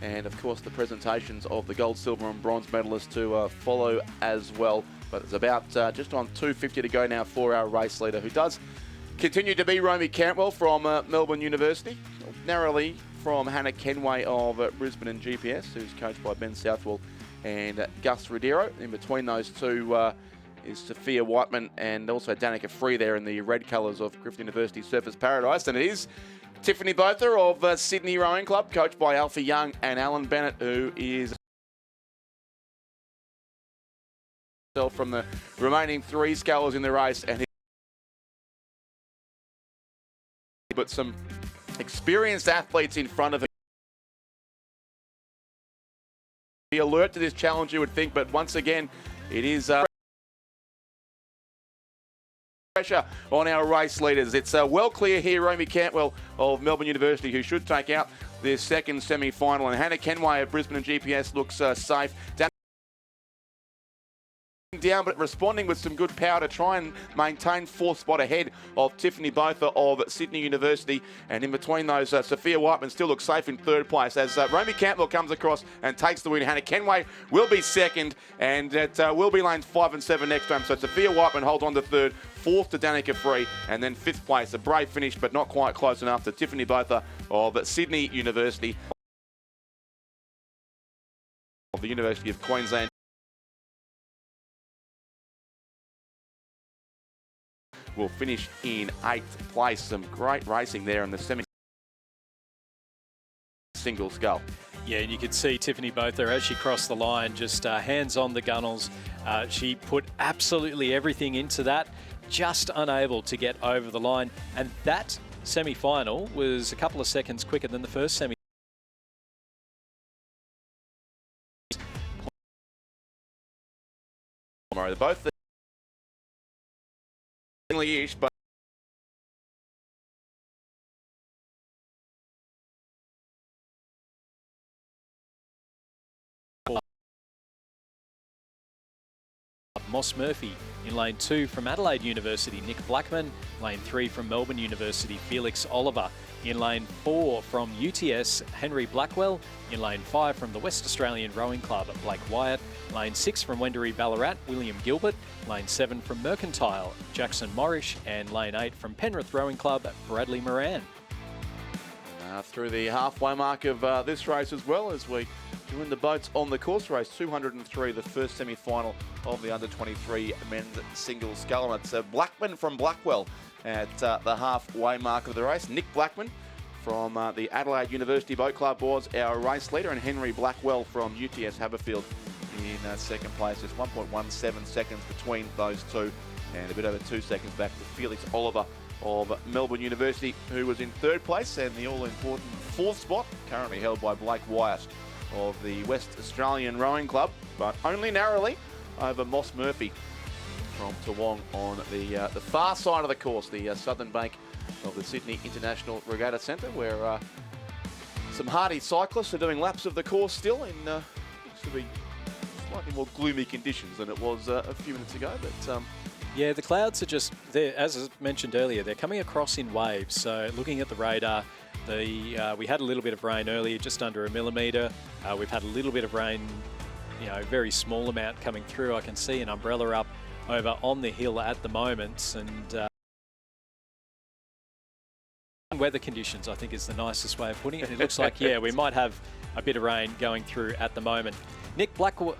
and of course the presentations of the gold, silver and bronze medalists to follow as well. But it's about just on 2:50 to go now for our race leader, who does continue to be Romy Cantwell from Melbourne University, narrowly from Hannah Kenway of Brisbane and GPS, who's coached by Ben Southwell and Gus Rodero. In between those two is Sophia Whiteman and also Danica Free there in the red colours of Griffith University Surfers Paradise. And it is Tiffany Botha of Sydney Rowing Club, coached by Alfie Young and Alan Bennett, who is from the remaining 3 scullers in the race. And but some experienced athletes in front of him. Be alert to this challenge, you would think, but once again, it is pressure on our race leaders. It's well clear here, Romy Cantwell of Melbourne University, who should take out this second semi-final, and Hannah Kenway of Brisbane and GPS looks safe. Down, but responding with some good power to try and maintain 4th spot ahead of Tiffany Botha of Sydney University. And in between those, Sophia Whiteman still looks safe in 3rd place as Romy Cantwell comes across and takes the win. Hannah Kenway will be 2nd, and it will be lanes 5 and 7 next time. So Sophia Whiteman holds on to 3rd, 4th to Danica Free, and then 5th place. A brave finish, but not quite close enough to Tiffany Botha of Sydney University of the University of Queensland. Will finish in 8th place. Some great racing there in the semi-single scull. Yeah, and you could see Tiffany Botha as she crossed the line, just hands on the gunnels. She put absolutely everything into that, just unable to get over the line. And that semi-final was a couple of seconds quicker than the first semi. They're both ish, but Moss Murphy in lane 2 from Adelaide University, Nick Blackman. Lane 3 from Melbourne University, Felix Oliver. In lane 4 from UTS, Henry Blackwell. In lane 5 from the West Australian Rowing Club, Blake Wyatt. Lane 6 from Wendouree Ballarat, William Gilbert. Lane 7 from Mercantile, Jackson Morrish. And lane 8 from Penrith Rowing Club, Bradley Moran. Through the halfway mark of this race as well, as we join the boats on the course race 203, the first semi-final of the under-23 men's single scull. It's Blackman from Blackwell at the halfway mark of the race. Nick Blackman from the Adelaide University Boat Club was our race leader, and Henry Blackwell from UTS Haberfield in 2nd place. Just 1.17 seconds between those two, and a bit over 2 seconds back to Felix Oliver of Melbourne University, who was in 3rd place, and the all-important 4th spot currently held by Blake Wyatt of the West Australian Rowing Club, but only narrowly over Moss Murphy from Toowong on the far side of the course, the southern bank of the Sydney International Regatta Centre, where some hardy cyclists are doing laps of the course still in looks to be slightly more gloomy conditions than it was a few minutes ago, but yeah, the clouds are just there, as I mentioned earlier, they're coming across in waves. So looking at the radar, we had a little bit of rain earlier, just under 1 millimetre. We've had a little bit of rain, very small amount coming through. I can see an umbrella up over on the hill at the moment, and weather conditions, I think, is the nicest way of putting it. It looks like, yeah, we might have a bit of rain going through at the moment. Nick Blackman.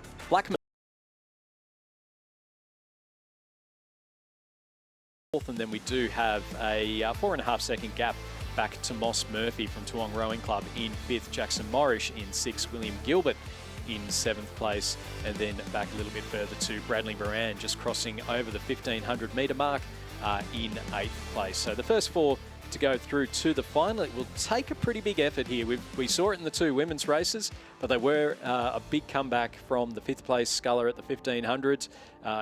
And then we do have a 4.5 second gap back to Moss Murphy from Toowong Rowing Club in 5th, Jackson Morrish in 6th, William Gilbert in 7th place, and then back a little bit further to Bradley Moran, just crossing over the 1500 metre mark in 8th place. So the first 4 to go through to the final. It will take a pretty big effort here. We saw it in the 2 women's races, but they were a big comeback from the 5th place sculler at the 1500s.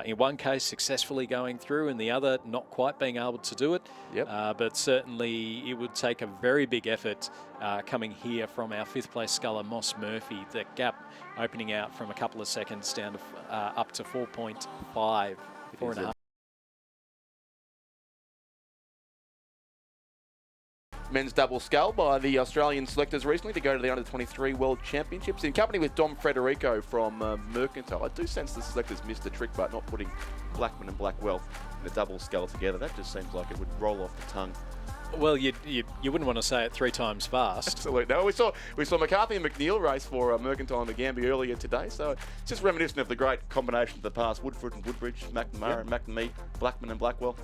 In one case, successfully going through, and the other not quite being able to do it. Yep. But certainly it would take a very big effort coming here from our 5th place sculler, Moss Murphy. The gap opening out from a couple of seconds down to up to 4.5, 4.5. men's double scull by the Australian selectors recently to go to the Under-23 World Championships in company with Dom Frederico from Mercantile. I do sense the selectors missed the trick by not putting Blackman and Blackwell in the double scull together. That just seems like it would roll off the tongue. Well, you wouldn't want to say it 3 times fast. Absolutely. No, we saw McCarthy and McNeil race for Mercantile and McGambie earlier today, so it's just reminiscent of the great combination of the past. Woodford and Woodbridge, McNamara and McNamee, Blackman and Blackwell.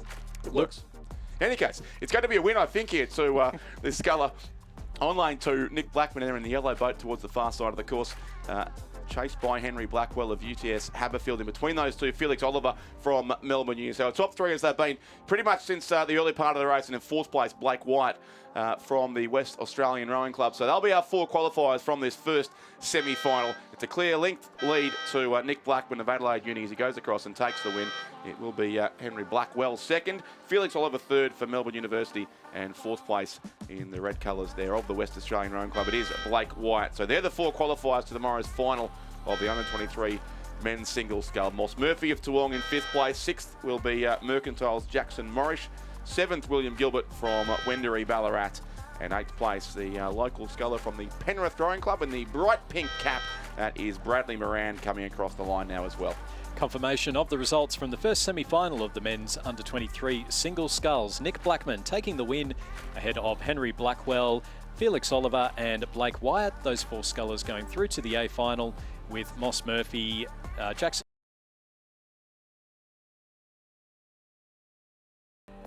It works. In any case, it's going to be a win, I think, here to the sculler. On lane 2, Nick Blackman there in the yellow boat towards the far side of the course. Chased by Henry Blackwell of UTS Haberfield. In between those two, Felix Oliver from Melbourne Union. So top 3 as they've been pretty much since the early part of the race. And in 4th place, Blake White from the West Australian Rowing Club. So they'll be our 4 qualifiers from this first semi-final. It's a clear linked lead to Nick Blackman of Adelaide Uni as he goes across and takes the win. It will be Henry Blackwell 2nd, Felix Oliver 3rd for Melbourne University, and 4th place in the red colours there of the West Australian Rowing Club. It is Blake White. So they're the 4 qualifiers to tomorrow's final of the Under-23 men's single scull. Moss Murphy of Toowong in 5th place. 6th will be Mercantile's Jackson Morrish. 7th, William Gilbert from Wendouree Ballarat. And 8th place, the local sculler from the Penrith Rowing Club in the bright pink cap. That is Bradley Moran coming across the line now as well. Confirmation of the results from the first semi-final of the men's Under-23 single sculls. Nick Blackman taking the win ahead of Henry Blackwell, Felix Oliver and Blake Wyatt. Those 4 scullers going through to the A final with Moss Murphy, Jackson.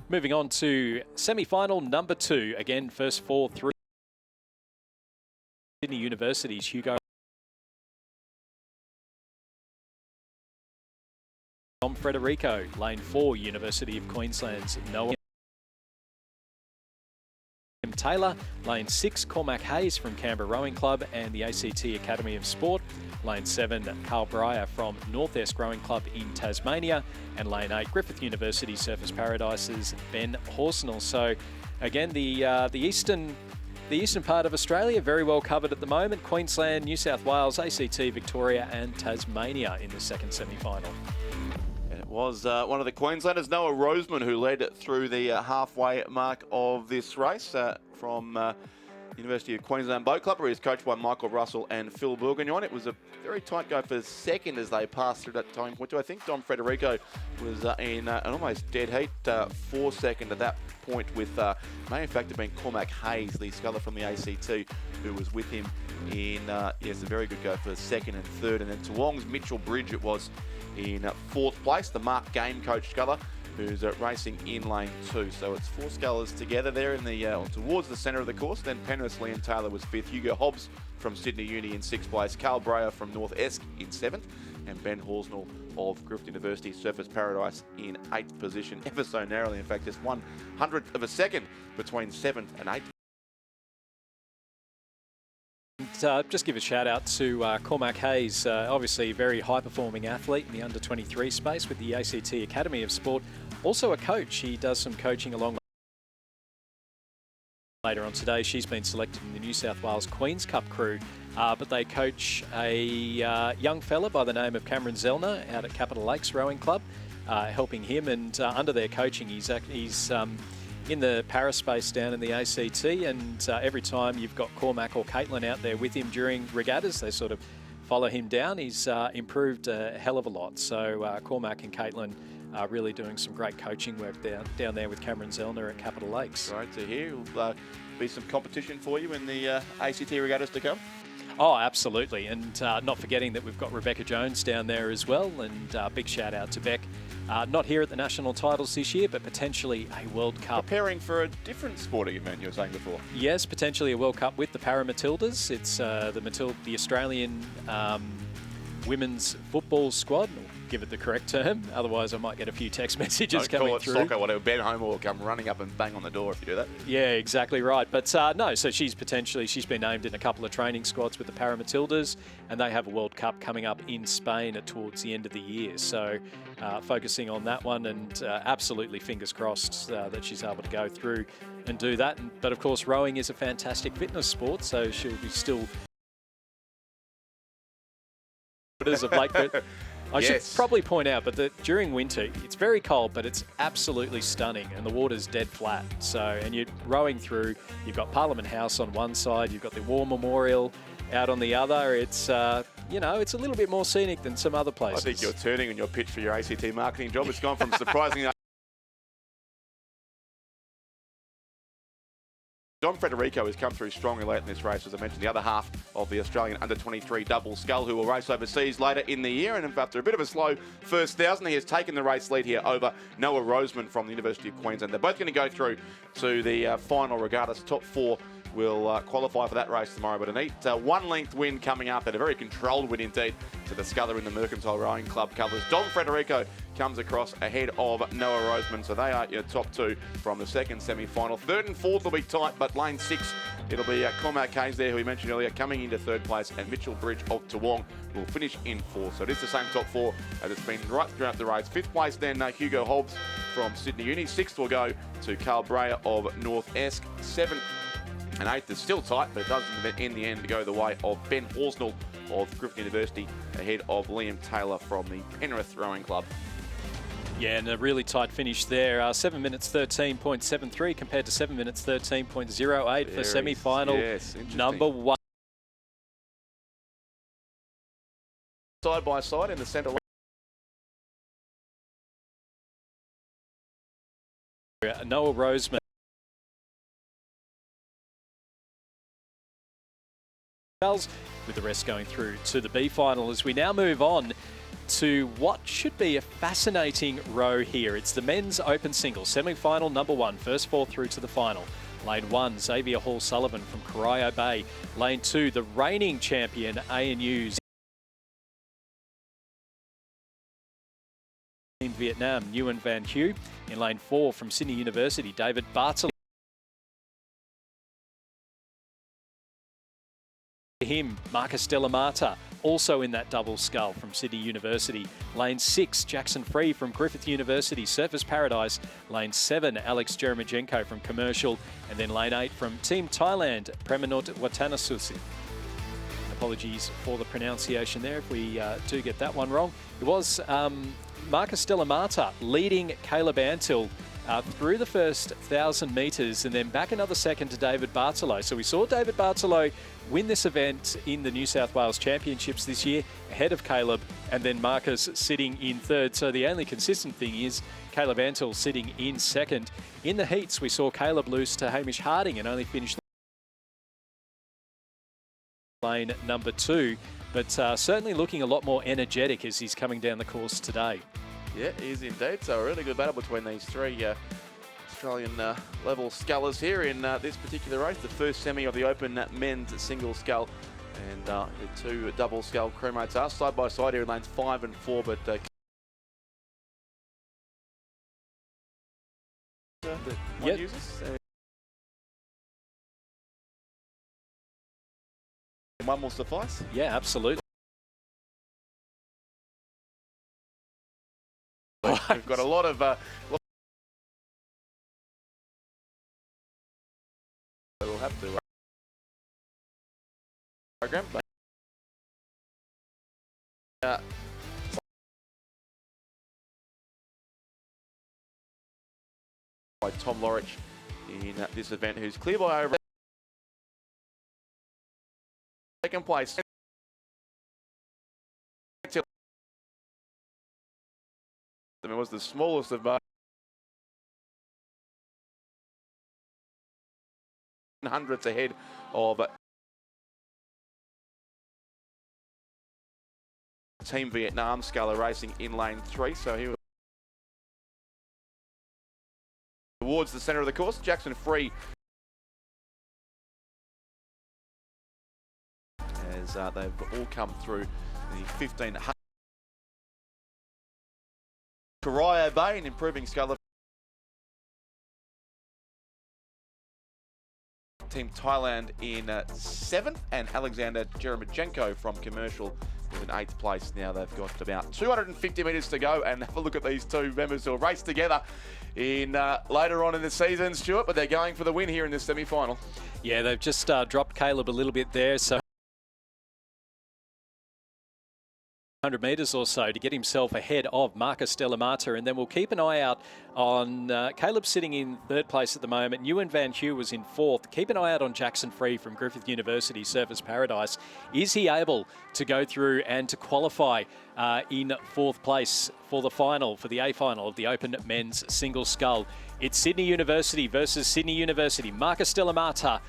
Moving on to semi-final number 2. Again, first 4 through Sydney University's Hugo Dom Frederico, lane 4, University of Queensland's Noah Taylor, lane 6, Cormac Hayes from Canberra Rowing Club and the ACT Academy of Sport, lane 7, Carl Breyer from North-Est Rowing Club in Tasmania, and lane 8, Griffith University Surfers Paradise's Ben Horsnell. So again, the eastern part of Australia very well covered at the moment. Queensland, New South Wales, ACT, Victoria and Tasmania in the second semi-final. It was one of the Queenslanders, Noah Roseman, who led through the halfway mark of this race from University of Queensland Boat Club, where he was coached by Michael Russell and Phil Bourguignon. It was a very tight go for 2nd as they passed through that time point. I think Dom Frederico was in an almost dead heat for 2nd at that point, with may in fact have been Cormac Hayes, the sculler from the ACT, who was with him in yes, a very good go for 2nd and 3rd. And then Toowong's Mitchell Bridge, it was in 4th place, the Mark Game coach sculler, who's racing in lane 2. So it's 4 scullers together there in the towards the centre of the course. Then Penrith's Liam Taylor was 5th, Hugo Hobbs from Sydney Uni in 6th place, Carl Breyer from North-Est in 7th, and Ben Horsnell of Griffith University Surfers Paradise in 8th position, ever so narrowly, in fact, just 1/100th of a second between 7th and 8th. Just give a shout out to Cormac Hayes, obviously a very high performing athlete in the under-23 space with the ACT Academy of Sport. Also a coach. He does some coaching along later on today. She's been selected in the New South Wales Queen's Cup crew, but they coach a young fella by the name of Cameron Zellner out at Capital Lakes Rowing Club, helping him, and under their coaching he's in the para space down in the ACT, and every time you've got Cormac or Caitlin out there with him during regattas, they sort of follow him down. He's improved a hell of a lot. So Cormac and Caitlin are really doing some great coaching work down there with Cameron Zellner at Capital Lakes. Great to hear. Will be some competition for you in the ACT regattas to come? Oh, absolutely. And not forgetting that we've got Rebecca Jones down there as well. And big shout out to Beck. Not here at the national titles this year, but potentially a World Cup. Preparing for a different sporting event you were saying before. Yes, potentially a World Cup with the Para Matildas. It's the Australian women's football squad. Give it the correct term. Otherwise, I might get a few text messages coming through. Soccer, whatever. Ben Homer will come running up and bang on the door if you do that. Yeah, exactly right. But no, so she's been named in a couple of training squads with the Para Matildas, and they have a World Cup coming up in Spain towards the end of the year. So focusing on that one, and absolutely fingers crossed that she's able to go through and do that. But of course, rowing is a fantastic fitness sport, so she'll be still of Lakeford. I should Yes. probably point out, but during winter, it's very cold, but it's absolutely stunning, and the water's dead flat. So, and you're rowing through, you've got Parliament House on one side, you've got the War Memorial out on the other. It's, you know, it's a little bit more scenic than some other places. I think you're turning on your pitch for your ACT marketing job. It's gone from surprisingly... Dom Federico has come through strongly late in this race, as I mentioned, the other half of the Australian under-23 double scull, who will race overseas later in the year. And after a bit of a slow first 1,000, he has taken the race lead here over Noah Roseman from the University of Queensland. They're both going to go through to the final regardless. Top 4 will qualify for that race tomorrow, but a neat one-length win coming up, and a very controlled win indeed to the sculler in the Mercantile Rowing Club colours. Dom Federico comes across ahead of Noah Roseman, so they are your top 2 from the second semi-final. Third and fourth will be tight, but lane 6, it'll be Cormac Hayes there, who we mentioned earlier, coming into third place, and Mitchell Bridge of Toowong will finish in 4th. So it is the same top 4 as it's been right throughout the race. 5th place then Hugo Hobbs from Sydney Uni. 6th will go to Carl Breyer of North Esk. 7th and 8th is still tight, but it does in the end go the way of Ben Horsnell of Griffith University, ahead of Liam Taylor from the Penrith Rowing Club. Yeah, and a really tight finish there. 7 minutes 13.73 compared to 7 minutes 13.08 for semi-final. Yes, number 1. Side by side in the centre. Noah Roseman. With the rest going through to the B final, as we now move on to what should be a fascinating row here. It's the men's open singles semi-final number 1, first 4 through to the final. Lane 1, Xavier Hall-Sullivan from Corio Bay. Lane 2, the reigning champion ANU's in Vietnam, Nguyen Van Hue. In lane 4 from Sydney University, David Bartolomé. Him, Marcus Delamata, also in that double scull from Sydney University. Lane 6, Jackson Free from Griffith University, Surfers Paradise. Lane 7, Alex Jeremijenko from Commercial. And then lane 8 from Team Thailand, Premanut Watanasusi. Apologies for the pronunciation there if we do get that one wrong. It was Marcus Delamata leading Caleb Antill through the first 1,000 metres, and then back another second to David Bartolo. So we saw David Bartolo win this event in the New South Wales Championships this year, ahead of Caleb, and then Marcus sitting in third. So the only consistent thing is Caleb Antill sitting in second. In the heats, we saw Caleb lose to Hamish Harding and only finished lane number 2, but certainly looking a lot more energetic as he's coming down the course today. Yeah, he is indeed. So a really good battle between these 3 Australian level scullers here in this particular race. The first semi of the open men's single scull, and the 2 double scull crewmates are side by side here in lanes 5 and 4. But one uses. One will suffice. Yeah, absolutely. We've got a lot of we'll have to program, but by Tom Lorich in this event, who's clear by over second place. It was the smallest of hundredths ahead of Team Vietnam sculler racing in lane 3. So he was towards the centre of the course. Jackson Free, as they've all come through the 1500. Corio Bay, an improving sculler. Team Thailand in 7th, and Alexander Jeremijenko from Commercial with an 8th place. Now they've got about 250 metres to go, and have a look at these 2 members who'll race together in later on in the season, Stuart, but they're going for the win here in this semi-final. Yeah, they've just dropped Caleb a little bit there, so 100 metres or so to get himself ahead of Marcus Delamata, and then we'll keep an eye out on Caleb sitting in third place at the moment. Ewan Van Hue was in fourth. Keep an eye out on Jackson Free from Griffith University Surfers Paradise. Is he able to go through and to qualify in fourth place for the final, for the A final of the Open Men's Single Scull? It's Sydney University versus Sydney University. Marcus Delamata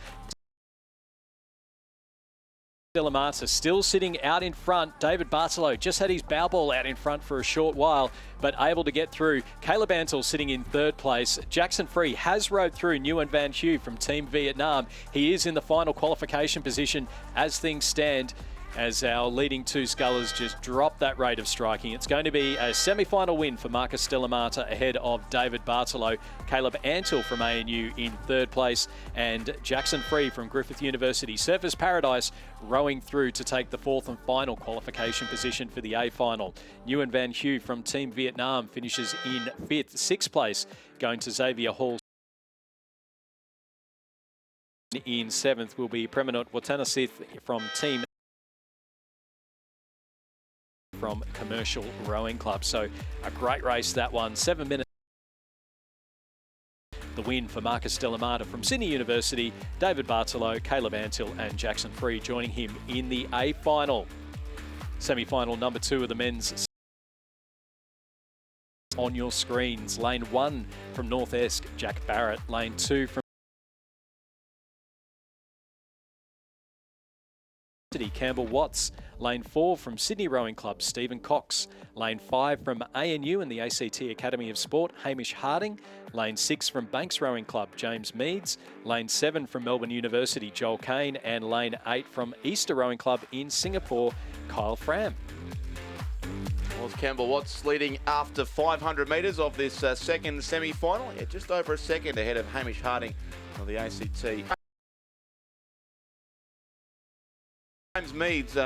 still sitting out in front. David Bartolo just had his bow ball out in front for a short while, but able to get through. Caleb Antle sitting in third place. Jackson Free has rode through Nguyen Van Hue from Team Vietnam. He is in the final qualification position as things stand, as our leading two scullers just drop that rate of striking. It's going to be a semi-final win for Marcus Delamata ahead of David Bartolo. Caleb Antle from ANU in third place, and Jackson Free from Griffith University Surfers Paradise rowing through to take the fourth and final qualification position for the A final. Nguyen Van Hue from Team Vietnam finishes in fifth. Sixth place going to Xavier Hall. In seventh will be Premanut Watanasith from Team from Commercial Rowing Club. So a great race, that one. 7 minutes. The win for Marcus Delamata from Sydney University, David Bartolo, Caleb Antle and Jackson Free joining him in the A final. Semi-final number 2 of the men's on your screens. Lane 1 from North Esk, Jack Barrett. Lane 2 from Campbell Watts. Lane 4 from Sydney Rowing Club, Stephen Cox. Lane 5 from ANU and the ACT Academy of Sport, Hamish Harding. Lane 6 from Banks Rowing Club, James Meads. Lane 7 from Melbourne University, Joel Kane. And Lane 8 from Easter Rowing Club in Singapore, Kyle Fram. Was Campbell Watts leading after 500 metres of this second semi-final. Yeah, just over a second ahead of Hamish Harding of the ACT. James Meads,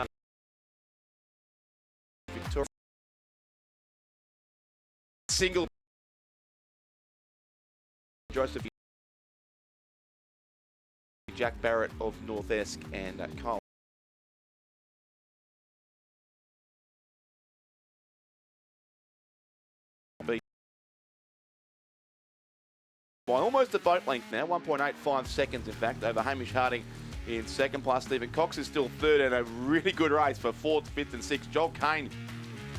Victoria single. Joseph, Jack Barrett of North Esk and Kyle. By almost a boat length now, 1.85 seconds in fact, over Hamish Harding in second place. Stephen Cox is still third, and a really good race for fourth, fifth and sixth. Joel Kane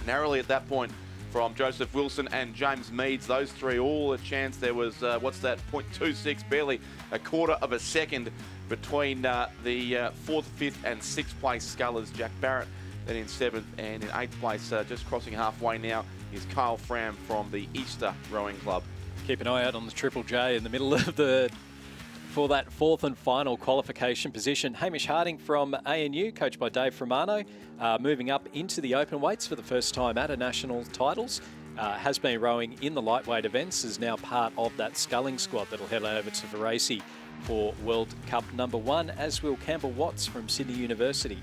narrowly at that point from Joseph Wilson and James Meads. Those three all a chance. There was, what's that, 0.26, barely a quarter of a second between the fourth, fifth and sixth place scullers. Jack Barrett then in seventh, and in eighth place, just crossing halfway now, is Kyle Fram from the Easter Rowing Club. Keep an eye out on the Triple J in the middle of the for that fourth and final qualification position. Hamish Harding from ANU, coached by Dave Romano, moving up into the open weights for the first time at a national titles. Has been rowing in the lightweight events, is now part of that sculling squad that'll head over to Varese for World Cup number 1, as will Campbell Watts from Sydney University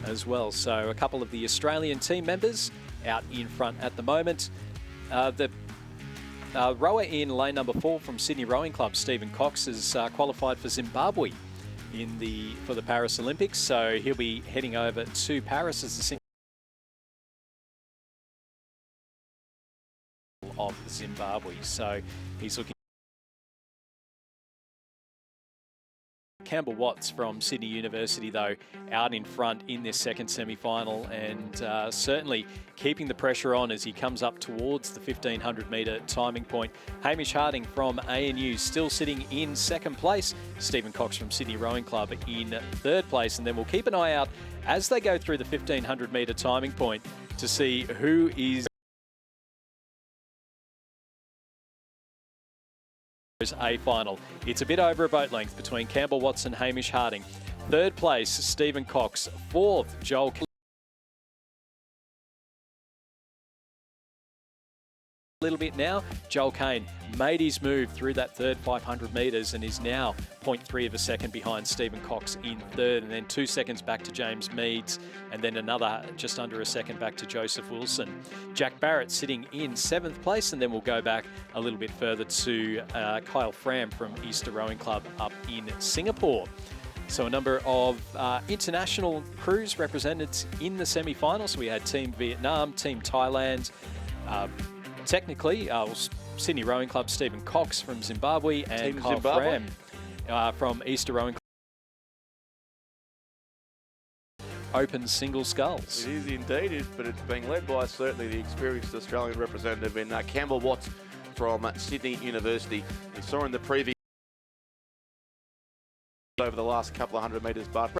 as well. So a couple of the Australian team members out in front at the moment. The rower in lane number 4 from Sydney Rowing Club, Stephen Cox, has qualified for Zimbabwe for the Paris Olympics. So he'll be heading over to Paris as the single of Zimbabwe. So he's looking. Campbell Watts from Sydney University, though, out in front in this second semi-final, and certainly keeping the pressure on as he comes up towards the 1500 metre timing point. Hamish Harding from ANU still sitting in second place. Stephen Cox from Sydney Rowing Club in third place, and then we'll keep an eye out as they go through the 1500 metre timing point to see who is A final. It's a bit over a boat length between Campbell Watts and Hamish Harding. Third place, Stephen Cox. Fourth, Joel Kane. A little bit now. Joel Kane made his move through that third 500 metres and is now 0.3 of a second behind Stephen Cox in third, and then 2 seconds back to James Meads, and then another just under a second back to Joseph Wilson. Jack Barrett sitting in 7th place, and then we'll go back a little bit further to Kyle Fram from Easter Rowing Club up in Singapore. So a number of international crews represented in the semi-finals. We had Team Vietnam, Team Thailand, technically Sydney Rowing Club, Stephen Cox from Zimbabwe, and Team Kyle Zimbabwe. Fram from Easter Rowing Club. Open single sculls. It is indeed, but it's being led by certainly the experienced Australian representative in Campbell Watts from Sydney University. We saw in the preview over the last couple of 100 metres, but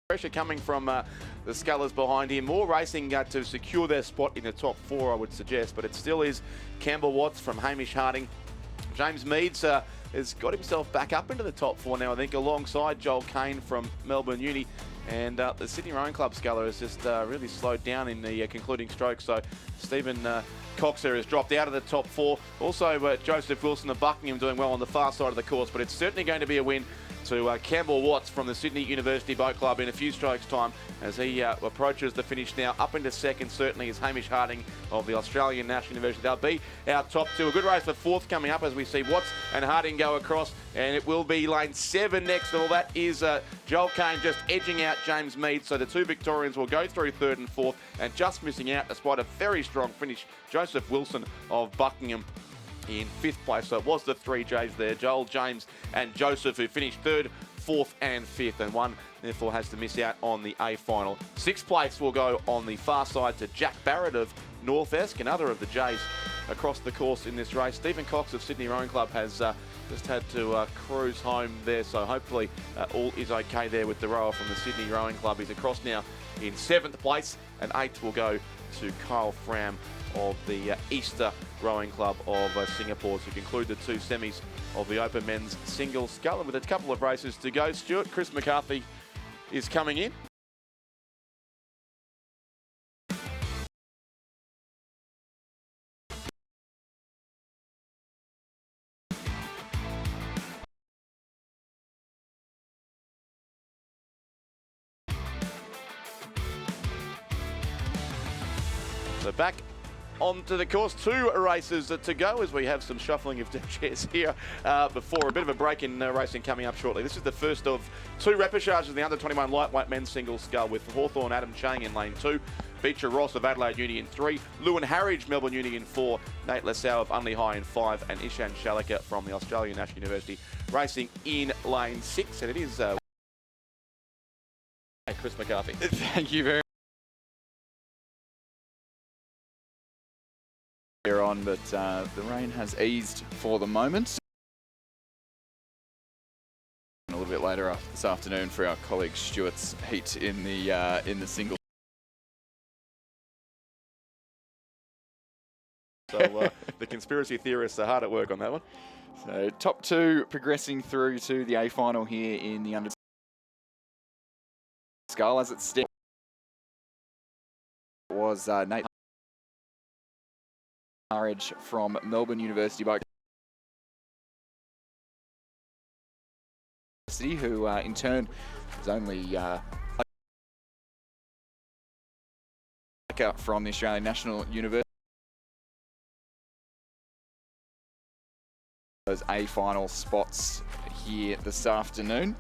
pressure coming from the scullers behind him. More racing to secure their spot in the top 4, I would suggest, but it still is Campbell Watts from Hamish Harding. James Meads has got himself back up into the top 4 now, I think, alongside Joel Kane from Melbourne Uni. And the Sydney Rowing Club sculler has just really slowed down in the concluding stroke. So Stephen Cox there has dropped out of the top 4. Also Joseph Wilson of Buckingham doing well on the far side of the course, but it's certainly going to be a win to Campbell Watts from the Sydney University Boat Club in a few strokes' time as he approaches the finish now. Up into second certainly is Hamish Harding of the Australian National University. They'll be our top 2. A good race for 4th coming up as we see Watts and Harding go across, and it will be lane 7 next. All that is Joel Kane just edging out James Meads. So the 2 Victorians will go through 3rd and 4th, and just missing out despite a very strong finish, Joseph Wilson of Buckingham in 5th place. So it was the 3 J's there, Joel, James and Joseph, who finished 3rd, 4th and 5th, and one therefore has to miss out on the A final. 6th place will go on the far side to Jack Barrett of North Esk, another of the J's across the course in this race. Stephen Cox of Sydney Rowing Club has just had to cruise home there, so hopefully all is okay there with the rower from the Sydney Rowing Club. He's across now in 7th place, and 8th will go to Kyle Fram of the Easter Rowing Club of Singapore to conclude the 2 semis of the Open Men's Single Scull. And with a couple of races to go, Stuart, Chris McCarthy is coming in. So back onto the course, 2 races to go as we have some shuffling of deck chairs here before a bit of a break in racing coming up shortly. This is the first of 2 repechages in the under-21 lightweight men's single scull with Hawthorn Adam Chang in lane 2, Beecher Ross of Adelaide Uni in 3, Lewin Harridge, Melbourne Uni in 4, Nate Lasau of Unley High in 5, and Ishan Shalika from the Australian National University racing in lane 6. And it is Chris McCarthy. Thank you very much. On, but the rain has eased for the moment. A little bit later this afternoon for our colleague Stuart's heat in the single. So the conspiracy theorists are hard at work on that one. So top 2 progressing through to the A final here in the under scull as it stands. Was Nate Harridge from Melbourne University Boat Club, who in turn is only from the Australian National University. Those A final spots here this afternoon.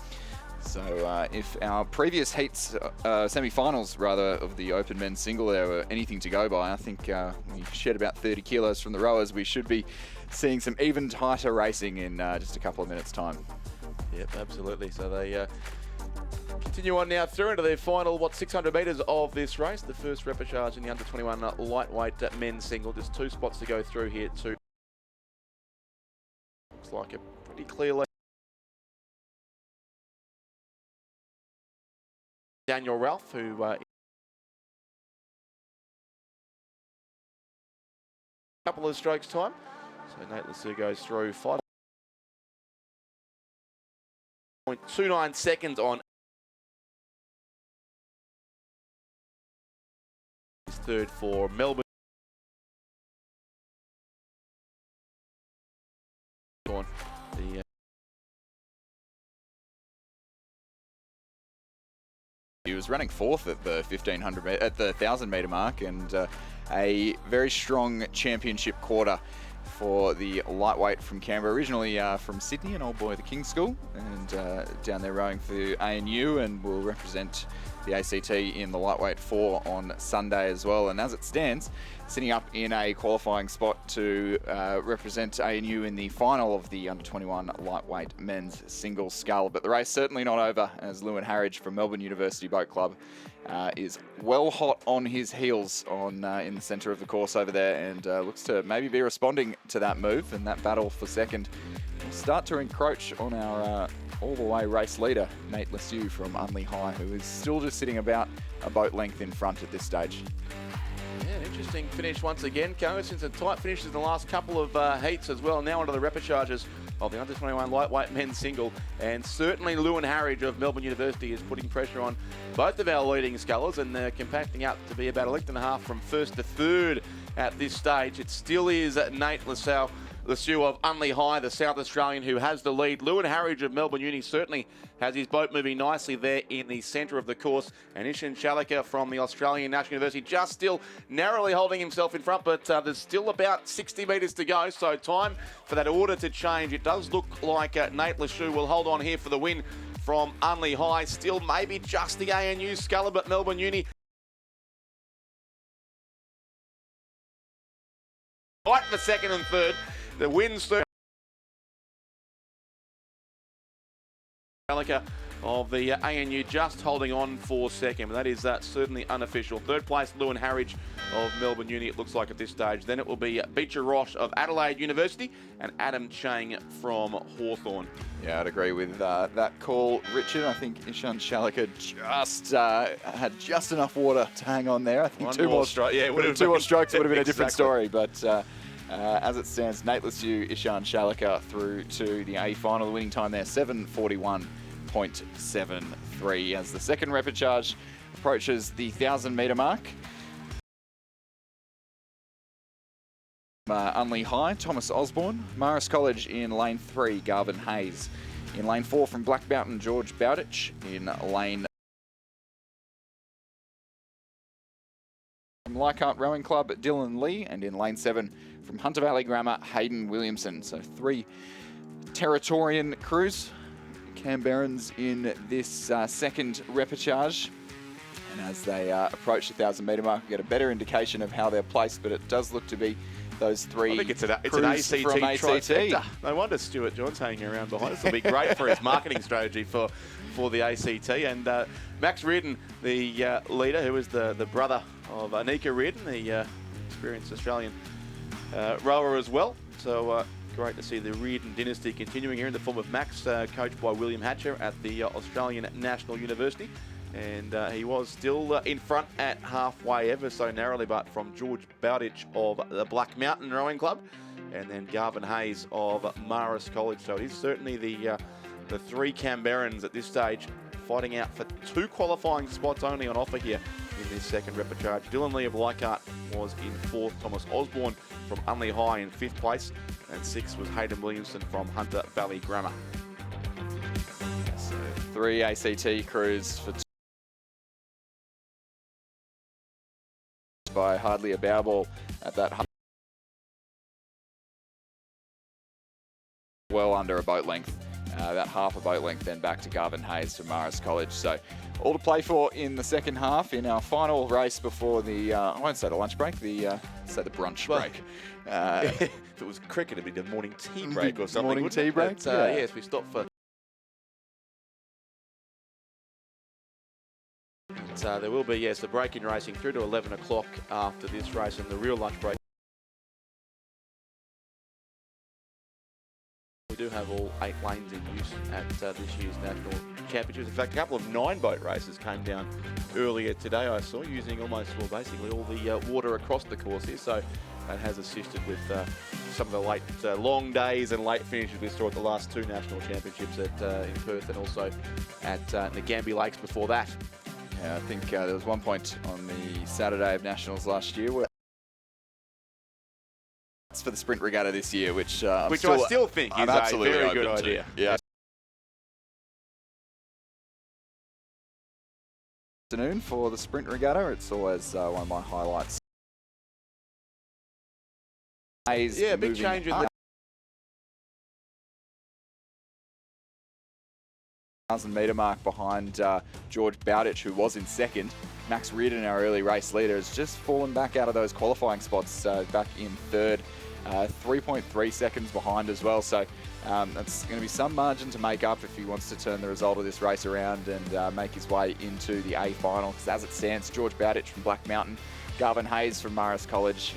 So if our previous heats, semi-finals rather, of the Open Men's Single, there were anything to go by, I think we shed about 30 kilos from the rowers. We should be seeing some even tighter racing in just a couple of minutes' time. Yep, absolutely. So they continue on now through into their final, 600 metres of this race. The first repechage in the under-21 lightweight men's single. Just 2 spots to go through here too. Looks like a pretty clear lead. Daniel Ralph, who couple of strokes time. So Nate Lasau goes through 5.29 seconds on his 3rd for Melbourne. He was running 4th at the 1,000 metre mark, and a very strong championship quarter for the lightweight from Canberra, originally from Sydney, an old boy of the King's School, and down there rowing for ANU, and will represent the ACT in the lightweight 4 on Sunday as well. And as it stands, sitting up in a qualifying spot to represent ANU in the final of the under-21 lightweight men's single scull. But the race certainly not over, as Lewin Harridge from Melbourne University Boat Club is well hot on his heels on in the centre of the course over there, and looks to maybe be responding to that move, and that battle for second will start to encroach on our all-the-way race leader, Nate Lasue from Unley High, who is still just sitting about a boat length in front at this stage. Yeah, interesting finish once again, Co. Since a tight finishes in the last couple of heats as well. Now onto the repechage of the under-21 lightweight men's single, and certainly Lewin Harridge of Melbourne University is putting pressure on both of our leading scullers, and they're compacting up to be about a length and a half from first to third at this stage. It still is Nate Lasue of Unley High, the South Australian, who has the lead. Lewin Harridge of Melbourne Uni certainly has his boat moving nicely there in the centre of the course. And Ishan Shalika from the Australian National University just still narrowly holding himself in front, but there's still about 60 metres to go, so time for that order to change. It does look like Nate Lasue will hold on here for the win from Unley High. Still maybe just the ANU sculler, but Melbourne Uni fight for second and third. The wins of the ANU just holding on for second, but that is certainly unofficial. Third place, Lewin Harridge of Melbourne Uni, it looks like at this stage. Then it will be Beecher Roche of Adelaide University and Adam Chang from Hawthorn. Yeah, I'd agree with that call, Richard. I think Ishan Shalika just had just enough water to hang on there. I think two more strokes would have been a different story, but as it stands, Nate Lasue, Ishan Shalika through to the A final. The winning time there, 7:41.73, as the second repechage approaches the 1,000-metre mark. Unley High, Thomas Osborne. Marist College in lane 3, Garvin Hayes. In lane 4 from Black Mountain, George Bowditch. In lane from Leichhardt Rowing Club, Dylan Lee. And in lane 7 from Hunter Valley Grammar, Hayden Williamson. So 3 Territorian crews, Canberrans in this second repechage. And as they approach the 1,000-metre mark, we get a better indication of how they're placed, but it does look to be those 3 I think it's an ACT trifecta. No wonder Stuart John's hanging around behind us. It'll be great for his marketing strategy for the ACT. And Max Reardon, the leader, who is the brother of Anika Reardon, the experienced Australian rower as well. So great to see the Reardon dynasty continuing here in the form of Max, coached by William Hatcher at the Australian National University. And he was still in front at halfway, ever so narrowly, but from George Bowditch of the Black Mountain Rowing Club, and then Garvin Hayes of Marist College. So it is certainly the 3 Canberrans at this stage fighting out for 2 qualifying spots only on offer here in this second repechage. Dylan Lee of Leichhardt was in 4th, Thomas Osborne from Unley High in 5th place, and 6th was Hayden Williamson from Hunter Valley Grammar. So 3 ACT crews for by hardly a bow ball at that well under a boat length, about half a boat length, then back to Garvin Hayes from Marist College. So all to play for in the second half in our final race before the I won't say the lunch break, say the brunch break. If it was cricket, it'd be the morning tea break or something. Morning tea break. But, yes, we stopped for. There will be, yes, the break in racing through to 11 o'clock after this race, and the real lunch break. We do have all 8 lanes in use at this year's National Championships. In fact, a couple of 9-boat races came down earlier today, I saw, using almost, well, basically all the water across the course here. So that has assisted with some of the late long days and late finishes we saw at the last 2 National Championships in Perth, and also at Ngambie Lakes before that. Yeah, I think there was one point on the Saturday of Nationals last year where it's for the sprint regatta this year, which I still think is a very good idea. Yeah. Afternoon for the sprint regatta. It's always one of my highlights. Hayes Yeah, big moving change in up. the 1,000-metre mark behind George Bowditch, who was in second. Max Reardon, our early race leader, has just fallen back out of those qualifying spots, back in third. 3.3 seconds behind as well, so that's going to be some margin to make up if he wants to turn the result of this race around and make his way into the A final. Because as it stands, George Bowditch from Black Mountain, Garvin Hayes from Marist College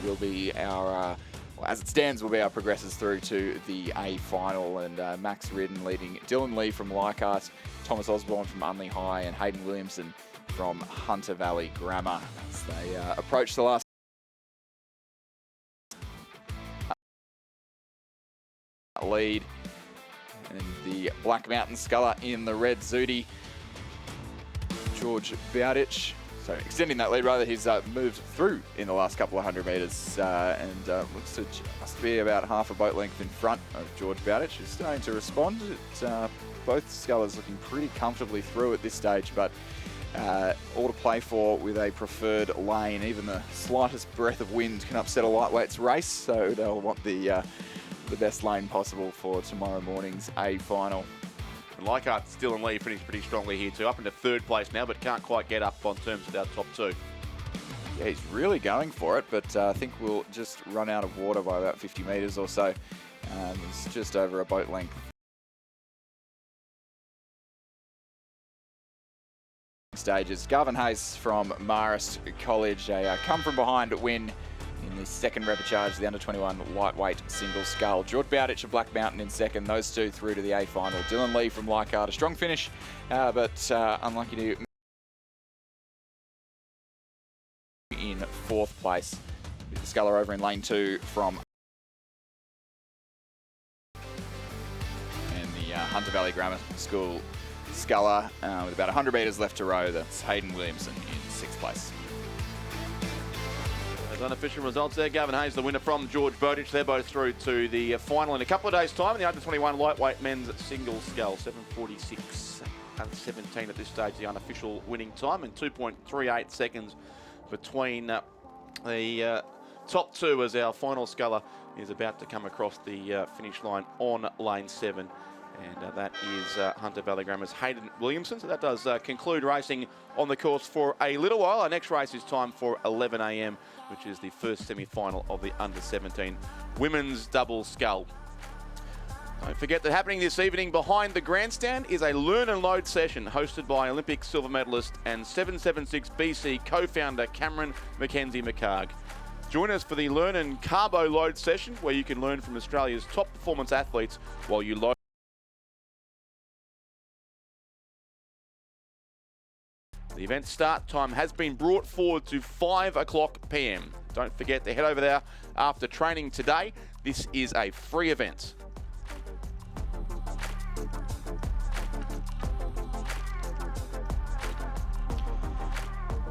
will be our, well, as it stands, will be our progressors through to the A final, and Max Reardon leading Dylan Lee from Leichhardt, Thomas Osborne from Unley High, and Hayden Williamson from Hunter Valley Grammar as they approach the last lead. And the Black Mountain Sculler in the red Zudi, George Bowditch. So extending that lead, rather, he's moved through in the last couple of 100 metres and looks to just be about half a boat length in front of George Bowditch, who's starting to respond. Both scullers looking pretty comfortably through at this stage, but all to play for with a preferred lane. Even the slightest breath of wind can upset a lightweights race, so they'll want the best lane possible for tomorrow morning's A final. And Leichhardt, Dylan Lee finished pretty strongly here too, up into third place now, but can't quite get up on terms of our top two. Yeah, he's really going for it, but I think we'll just run out of water by about 50 metres or so. He's just over a boat length. Stages. Garvin Hayes from Marist College, a come from behind win in the second repechage, the under-21 lightweight single scull. George Bowditch of Black Mountain in second, those two through to the A final. Dylan Lee from Leichhardt, a strong finish, but unlucky to in fourth place. With the sculler over in lane 2 from and the Hunter Valley Grammar School sculler with about 100 metres left to row. That's Hayden Williamson in sixth place. Those unofficial results there. Garvin Hayes, the winner from George Bowditch. They're both through to the final in a couple of days' time in the under-21 lightweight men's single scull. 7:46 under 17 at this stage, the unofficial winning time, and 2.38 seconds between the top two as our final sculler is about to come across the finish line on lane 7. And that is Hunter Valley Grammar's Hayden Williamson. So that does conclude racing on the course for a little while. Our next race is time for 11 a.m, which is the first semi-final of the under-17 women's double scull. Don't forget that happening this evening behind the grandstand is a Learn and Load session hosted by Olympic silver medalist and 776 BC co-founder Cameron Mackenzie McHarg. Join us for the Learn and Carbo Load session, where you can learn from Australia's top performance athletes while you load. The event start time has been brought forward to 5 o'clock p.m. Don't forget to head over there after training today. This is a free event.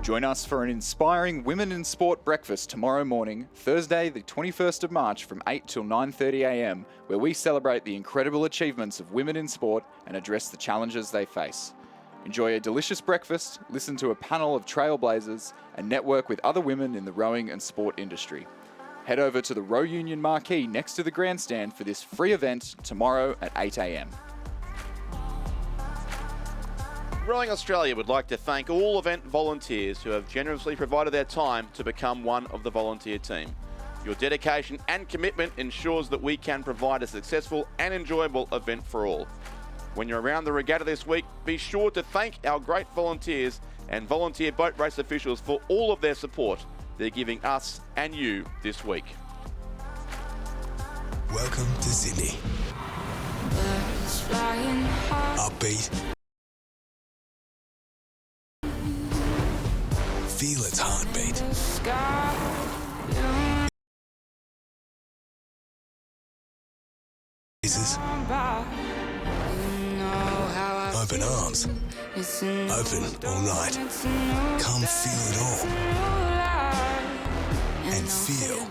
Join us for an inspiring Women in Sport breakfast tomorrow morning, Thursday the 21st of March from 8 till 9:30 a.m, where we celebrate the incredible achievements of women in sport and address the challenges they face. Enjoy a delicious breakfast, listen to a panel of trailblazers, and network with other women in the rowing and sport industry. Head over to the Row Union marquee next to the grandstand for this free event tomorrow at 8 a.m. Rowing Australia would like to thank all event volunteers who have generously provided their time to become one of the volunteer team. Your dedication and commitment ensures that we can provide a successful and enjoyable event for all. When you're around the regatta this week, be sure to thank our great volunteers and volunteer boat race officials for all of their support they're giving us and you this week. Welcome to Sydney. Upbeat. Feel its heartbeat. Open arms. Open all night. Come feel it all. And feel